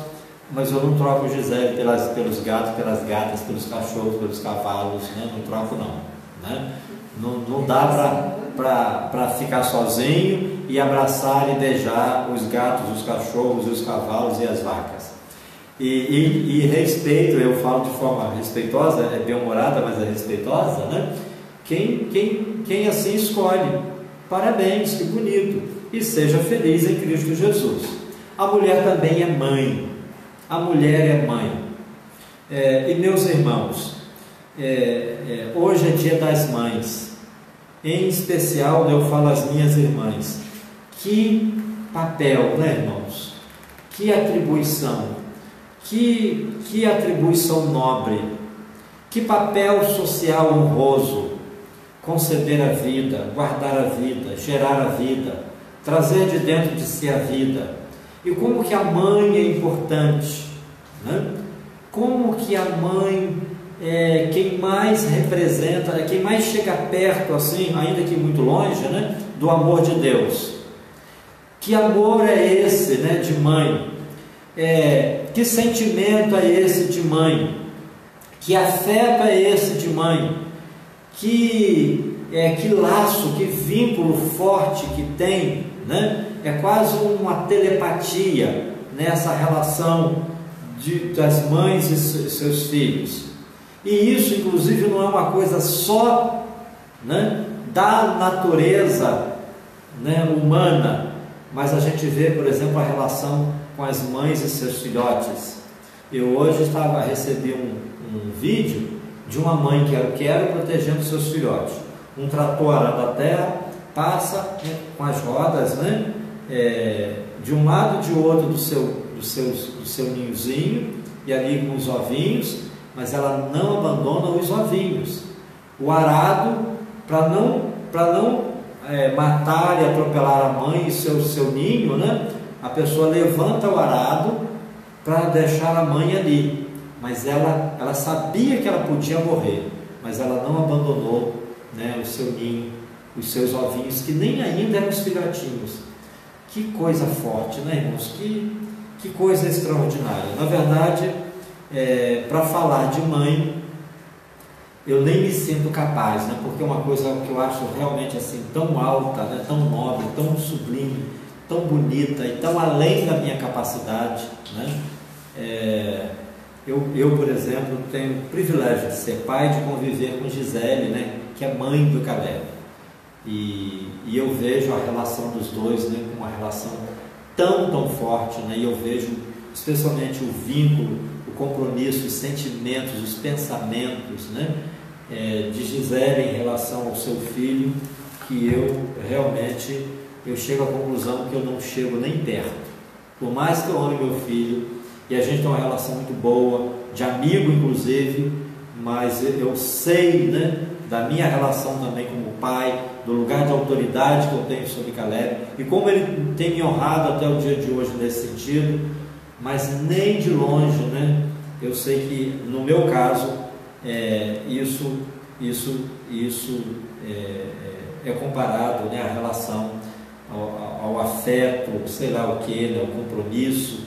mas eu não troco Gisele pelos gatos, pelas gatas, pelos cachorros, pelos cavalos, né? Não troco não, né? Não dá para ficar sozinho e abraçar e beijar os gatos, os cachorros, os cavalos e as vacas. E respeito, eu falo de forma respeitosa, é bem-humorada, mas é respeitosa, né? Quem assim escolhe, parabéns, que bonito, e seja feliz em Cristo Jesus. A mulher também é mãe, a mulher é mãe. E meus irmãos, hoje é dia das mães, em especial eu falo às minhas irmãs, que papel, né, irmãos? Que atribuição, que atribuição nobre, que papel social honroso, conceber a vida, guardar a vida, gerar a vida, trazer de dentro de si a vida. E como que a mãe é importante, né? Como que a mãe é quem mais representa, é quem mais chega perto, assim, ainda que muito longe, né, do amor de Deus. Que amor é esse, né, de mãe? Que sentimento é esse de mãe? Que afeto é esse de mãe? Que laço, que vínculo forte que tem, né? É quase uma telepatia nessa relação das mães e seus filhos. E isso, inclusive, não é uma coisa só, né, da natureza, né, humana, mas a gente vê, por exemplo, a relação com as mães e seus filhotes. Eu hoje recebi um vídeo de uma mãe quero protegendo seus filhotes. Um trator arando a terra, passa, né, com as rodas, né, de um lado e de outro do seu ninhozinho, e ali com os ovinhos, mas ela não abandona os ovinhos. O arado, para não matar e atropelar a mãe e seu ninho, né, a pessoa levanta o arado para deixar a mãe ali, mas ela sabia que ela podia morrer, mas ela não abandonou, né, o seu ninho, os seus ovinhos, que nem ainda eram os filhotinhos. Que coisa forte, né, irmãos? Que coisa extraordinária. Na verdade, para falar de mãe, eu nem me sinto capaz, né, porque é uma coisa que eu acho realmente assim tão alta, né, tão nobre, tão sublime, tão bonita e tão além da minha capacidade, né? Eu, por exemplo, tenho o privilégio de ser pai, de conviver com Gisele, né, que é mãe do Caleb, e eu vejo a relação dos dois, né, com uma relação tão forte, né, e eu vejo especialmente o vínculo, o compromisso, os sentimentos, os pensamentos, né, de Gisele em relação ao seu filho, que eu realmente chego à conclusão que eu não chego nem perto. Por mais que eu ame meu filho, e a gente tem uma relação muito boa, de amigo inclusive, mas eu sei, né, da minha relação também como pai, do lugar de autoridade que eu tenho sobre Caleb, e como ele tem me honrado até o dia de hoje nesse sentido, mas nem de longe, né, eu sei que no meu caso, isso é comparado, né, à relação, ao afeto, sei lá o que, né, ao compromisso,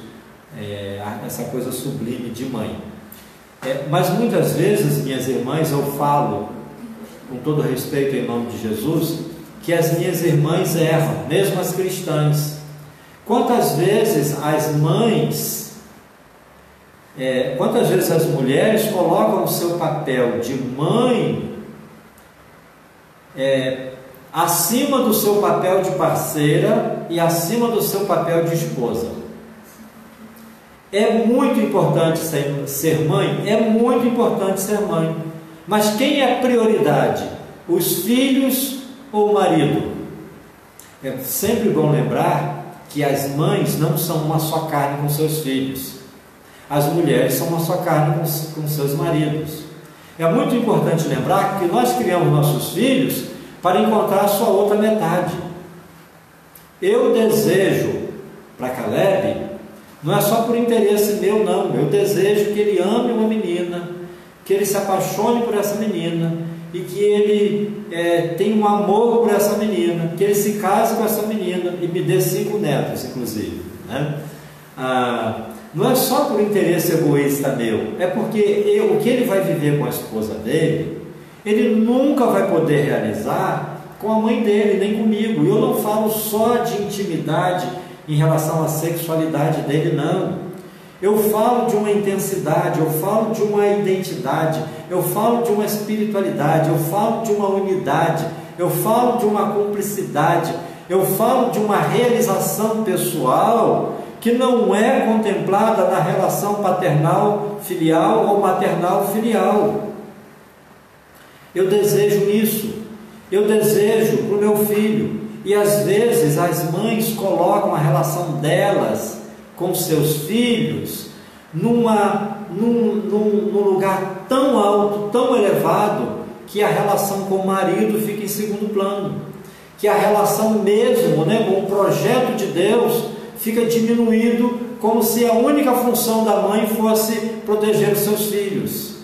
essa coisa sublime de mãe. Mas muitas vezes, minhas irmãs, eu falo, com todo respeito em nome de Jesus, que as minhas irmãs erram, mesmo as cristãs. Quantas vezes as mães, quantas vezes as mulheres colocam o seu papel de mãe acima do seu papel de parceira e acima do seu papel de esposa. É muito importante ser mãe, é muito importante ser mãe, mas quem é prioridade? Os filhos ou o marido? É sempre bom lembrar que as mães não são uma só carne com seus filhos, as mulheres são uma só carne com seus maridos. É muito importante lembrar que nós criamos nossos filhos para encontrar a sua outra metade. Eu desejo para Caleb, não é só por interesse meu, não. Eu desejo que ele ame uma menina, que ele se apaixone por essa menina, e que ele tenha um amor por essa menina, que ele se case com essa menina e me dê 5 netos, inclusive, né? Não é só por interesse egoísta meu, é porque o que ele vai viver com a esposa dele, ele nunca vai poder realizar com a mãe dele, nem comigo. Eu não falo só de intimidade em relação à sexualidade dele, não. Eu falo de uma intensidade, eu falo de uma identidade, eu falo de uma espiritualidade, eu falo de uma unidade, eu falo de uma cumplicidade, eu falo de uma realização pessoal que não é contemplada na relação paternal-filial ou maternal-filial. Eu desejo isso, eu desejo para o meu filho, e às vezes as mães colocam a relação delas com seus filhos num lugar tão alto, tão elevado, que a relação com o marido fica em segundo plano, que a relação mesmo, né, com o projeto de Deus fica diminuído como se a única função da mãe fosse proteger os seus filhos.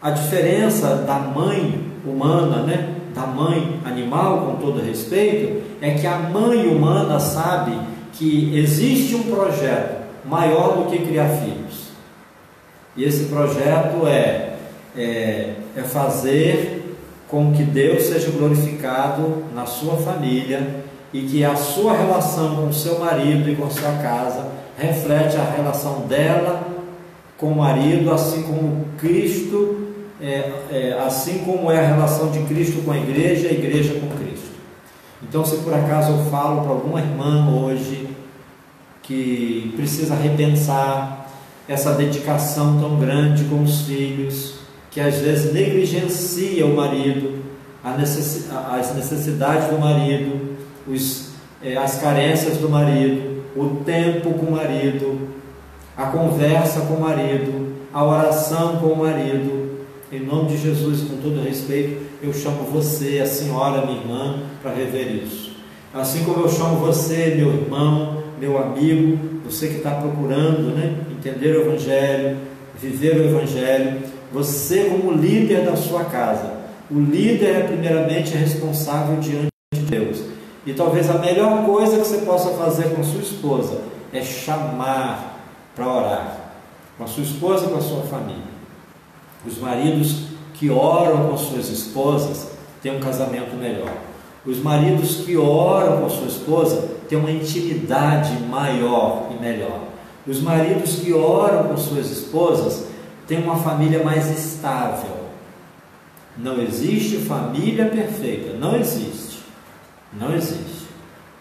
A diferença da mãe humana, né, da mãe animal, com todo respeito, é que a mãe humana sabe que existe um projeto maior do que criar filhos. E esse projeto é fazer com que Deus seja glorificado na sua família e que a sua relação com o seu marido e com a sua casa reflete a relação dela com o marido, assim como Cristo, assim como é a relação de Cristo com a igreja com Cristo. Então, se por acaso eu falo para alguma irmã hoje que precisa repensar essa dedicação tão grande com os filhos, que às vezes negligencia o marido, as necessidades do marido, as carências do marido, o tempo com o marido, a conversa com o marido, a oração com o marido. Em nome de Jesus, com todo respeito, eu chamo você, a senhora, minha irmã, para rever isso. Assim como eu chamo você, meu irmão, meu amigo, você que está procurando, né, entender o Evangelho, viver o Evangelho, você como líder da sua casa. O líder é primeiramente responsável diante de Deus. E talvez a melhor coisa que você possa fazer com a sua esposa é chamar para orar. Com a sua esposa e com a sua família. Os maridos que oram com suas esposas têm um casamento melhor. Os maridos que oram com sua esposa têm uma intimidade maior e melhor. Os maridos que oram com suas esposas têm uma família mais estável. Não existe família perfeita, não existe. Não existe.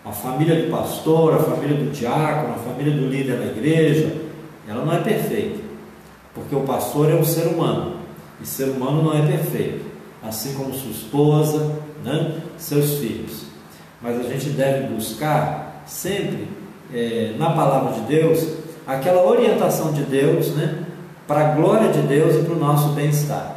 A família do pastor, a família do diácono, a família do líder da igreja, ela não é perfeita. Porque o pastor é um ser humano, e ser humano não é perfeito, assim como sua esposa, né, seus filhos. Mas a gente deve buscar sempre, na palavra de Deus, aquela orientação de Deus, né, para a glória de Deus e para o nosso bem-estar.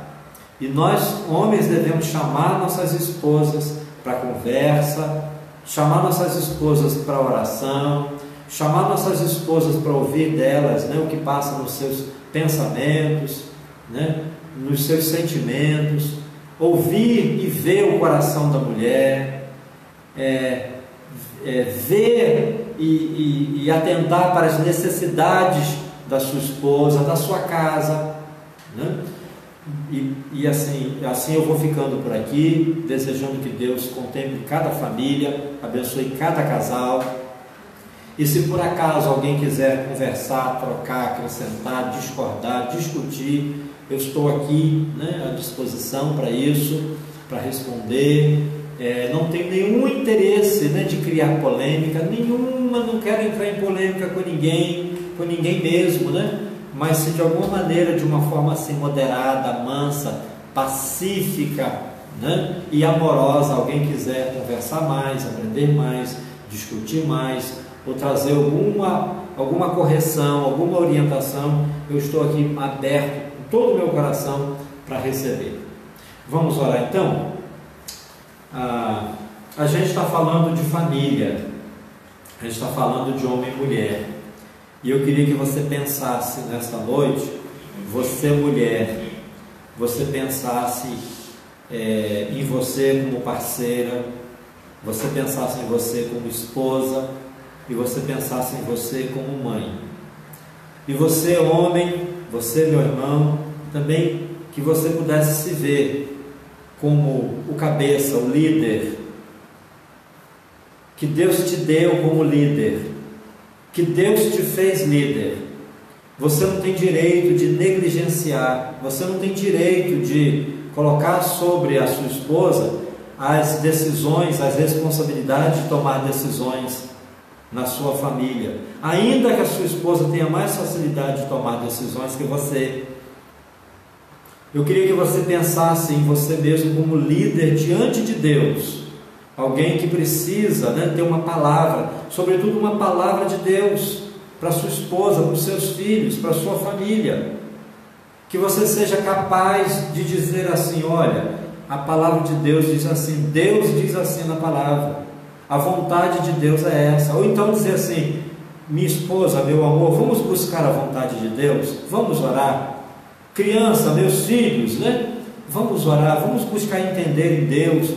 E nós, homens, devemos chamar nossas esposas para conversa, chamar nossas esposas para oração, chamar nossas esposas para ouvir delas, né, o que passa nos seus pensamentos, né, nos seus sentimentos, ouvir e ver o coração da mulher, ver e atentar para as necessidades da sua esposa, da sua casa, né? E assim eu vou ficando por aqui, desejando que Deus contemple cada família, abençoe cada casal. E se por acaso alguém quiser conversar, trocar, acrescentar, discordar, discutir, eu estou aqui, né, à disposição para isso, para responder. Não tenho nenhum interesse, né, de criar polêmica nenhuma, não quero entrar em polêmica com ninguém mesmo, né? Mas se de alguma maneira, de uma forma assim moderada, mansa, pacífica, né, e amorosa, alguém quiser conversar mais, aprender mais, discutir mais, ou trazer alguma correção, alguma orientação, eu estou aqui aberto com todo o meu coração para receber. Vamos orar então? A gente está falando de família, a gente está falando de homem e mulher, e eu queria que você pensasse nesta noite, você mulher, você pensasse em você como parceira, você pensasse em você como esposa, e você pensasse em você como mãe. E você, homem, você, meu irmão, também que você pudesse se ver como o cabeça, o líder, que Deus te deu como líder, que Deus te fez líder. Você não tem direito de negligenciar, você não tem direito de colocar sobre a sua esposa as decisões, as responsabilidades de tomar decisões na sua família, ainda que a sua esposa tenha mais facilidade de tomar decisões que você. Eu queria que você pensasse em você mesmo como líder diante de Deus, alguém que precisa, né, ter uma palavra, sobretudo uma palavra de Deus para sua esposa, para os seus filhos, para a sua família, que você seja capaz de dizer assim: olha, a palavra de Deus diz assim, Deus diz assim na palavra, a vontade de Deus é essa. Ou então dizer assim: minha esposa, meu amor, vamos buscar a vontade de Deus, vamos orar. Criança, meus filhos, né? Vamos orar, vamos buscar entender em Deus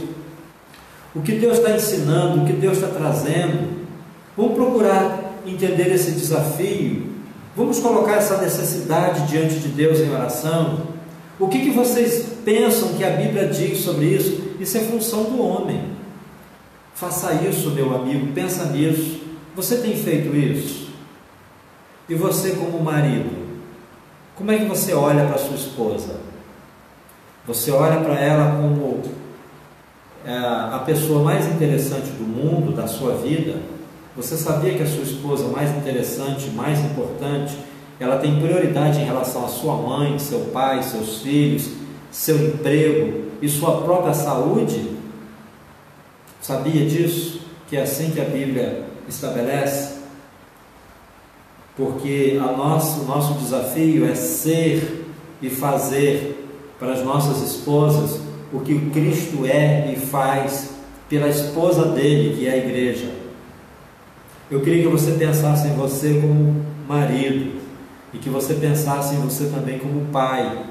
o que Deus está ensinando, o que Deus está trazendo. Vamos procurar entender esse desafio. Vamos colocar essa necessidade diante de Deus em oração. O que vocês pensam que a Bíblia diz sobre isso? Isso é função do homem. Faça isso, meu amigo, pensa nisso. Você tem feito isso? E você, como marido, como é que você olha para a sua esposa? Você olha para ela como a pessoa mais interessante do mundo, da sua vida? Você sabia que a sua esposa mais interessante, mais importante, ela tem prioridade em relação à sua mãe, seu pai, seus filhos, seu emprego e sua própria saúde? Sabia disso? Que é assim que a Bíblia estabelece? Porque o nosso desafio é ser e fazer para as nossas esposas o que o Cristo é e faz pela esposa dele, que é a igreja. Eu queria que você pensasse em você como marido, e que você pensasse em você também como pai,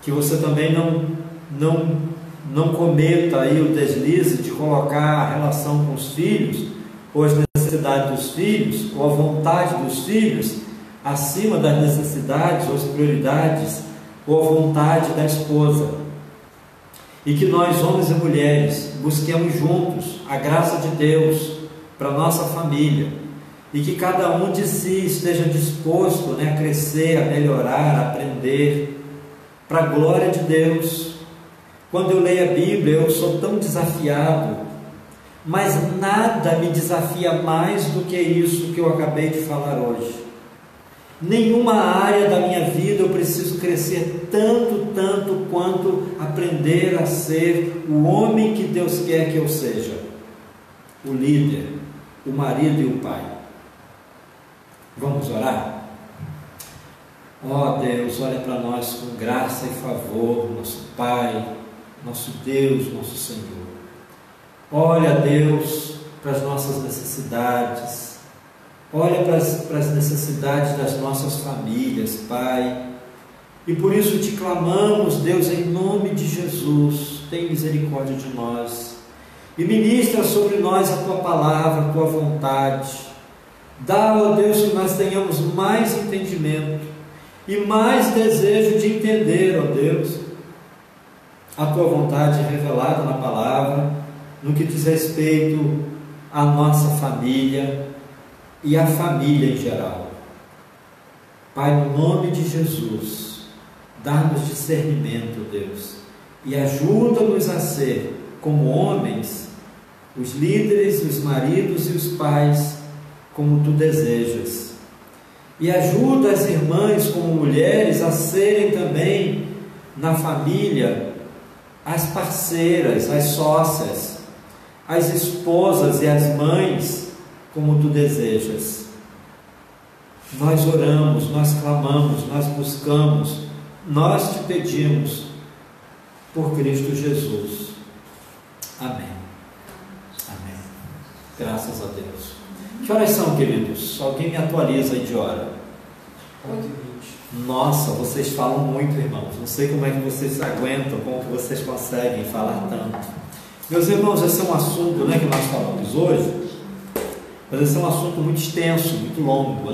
que você também não cometa aí o deslize de colocar a relação com os filhos, ou as necessidades dos filhos, ou a vontade dos filhos, acima das necessidades ou as prioridades, ou a vontade da esposa. E que nós, homens e mulheres, busquemos juntos a graça de Deus para a nossa família, e que cada um de si esteja disposto, a crescer, a melhorar, a aprender, para a glória de Deus. Quando eu leio a Bíblia, eu sou tão desafiado, mas nada me desafia mais do que isso que eu acabei de falar hoje. Nenhuma área da minha vida eu preciso crescer tanto quanto aprender a ser o homem que Deus quer que eu seja, o líder, o marido e o pai. Vamos orar? Ó Deus, olha para nós com graça e favor, nosso Pai, nosso Deus, nosso Senhor. Olha, Deus, para as nossas necessidades, olha para as necessidades das nossas famílias, Pai, e por isso te clamamos, Deus, em nome de Jesus, tem misericórdia de nós, e ministra sobre nós a Tua palavra, a Tua vontade. Dá, ó Deus, que nós tenhamos mais entendimento e mais desejo de entender, ó Deus, a Tua vontade revelada na palavra, no que diz respeito à nossa família e à família em geral. Pai, no nome de Jesus, dá-nos discernimento, Deus, e ajuda-nos a ser, como homens, os líderes, os maridos e os pais, como Tu desejas. E ajuda as irmãs, como mulheres, a serem também, na família, as parceiras, as sócias, as esposas e as mães, como Tu desejas. Nós oramos, nós clamamos, nós buscamos, nós Te pedimos, por Cristo Jesus. Amém. Amém. Graças a Deus. Que horas são, queridos? Alguém me atualiza aí de hora? 8h20. Nossa, vocês falam muito, irmãos. Não sei como é que vocês aguentam, como que vocês conseguem falar tanto. Meus irmãos, esse é um assunto, que nós falamos hoje, mas esse é um assunto muito extenso, muito longo,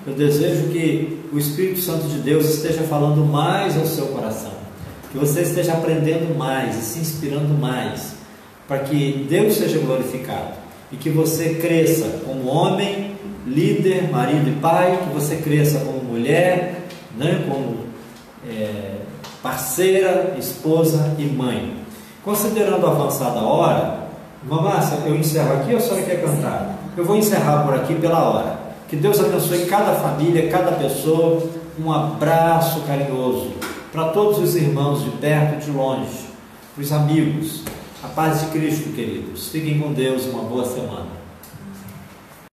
Eu desejo que o Espírito Santo de Deus esteja falando mais ao seu coração, que você esteja aprendendo mais e se inspirando mais, para que Deus seja glorificado. E que você cresça como homem, líder, marido e pai, que você cresça como mulher, como parceira, esposa e mãe. Considerando a avançada hora, irmã Márcia, eu encerro aqui ou a senhora quer cantar? Eu vou encerrar por aqui pela hora. Que Deus abençoe cada família, cada pessoa. Um abraço carinhoso para todos os irmãos de perto e de longe, para os amigos. A paz de Cristo, queridos. Fiquem com Deus, uma boa semana.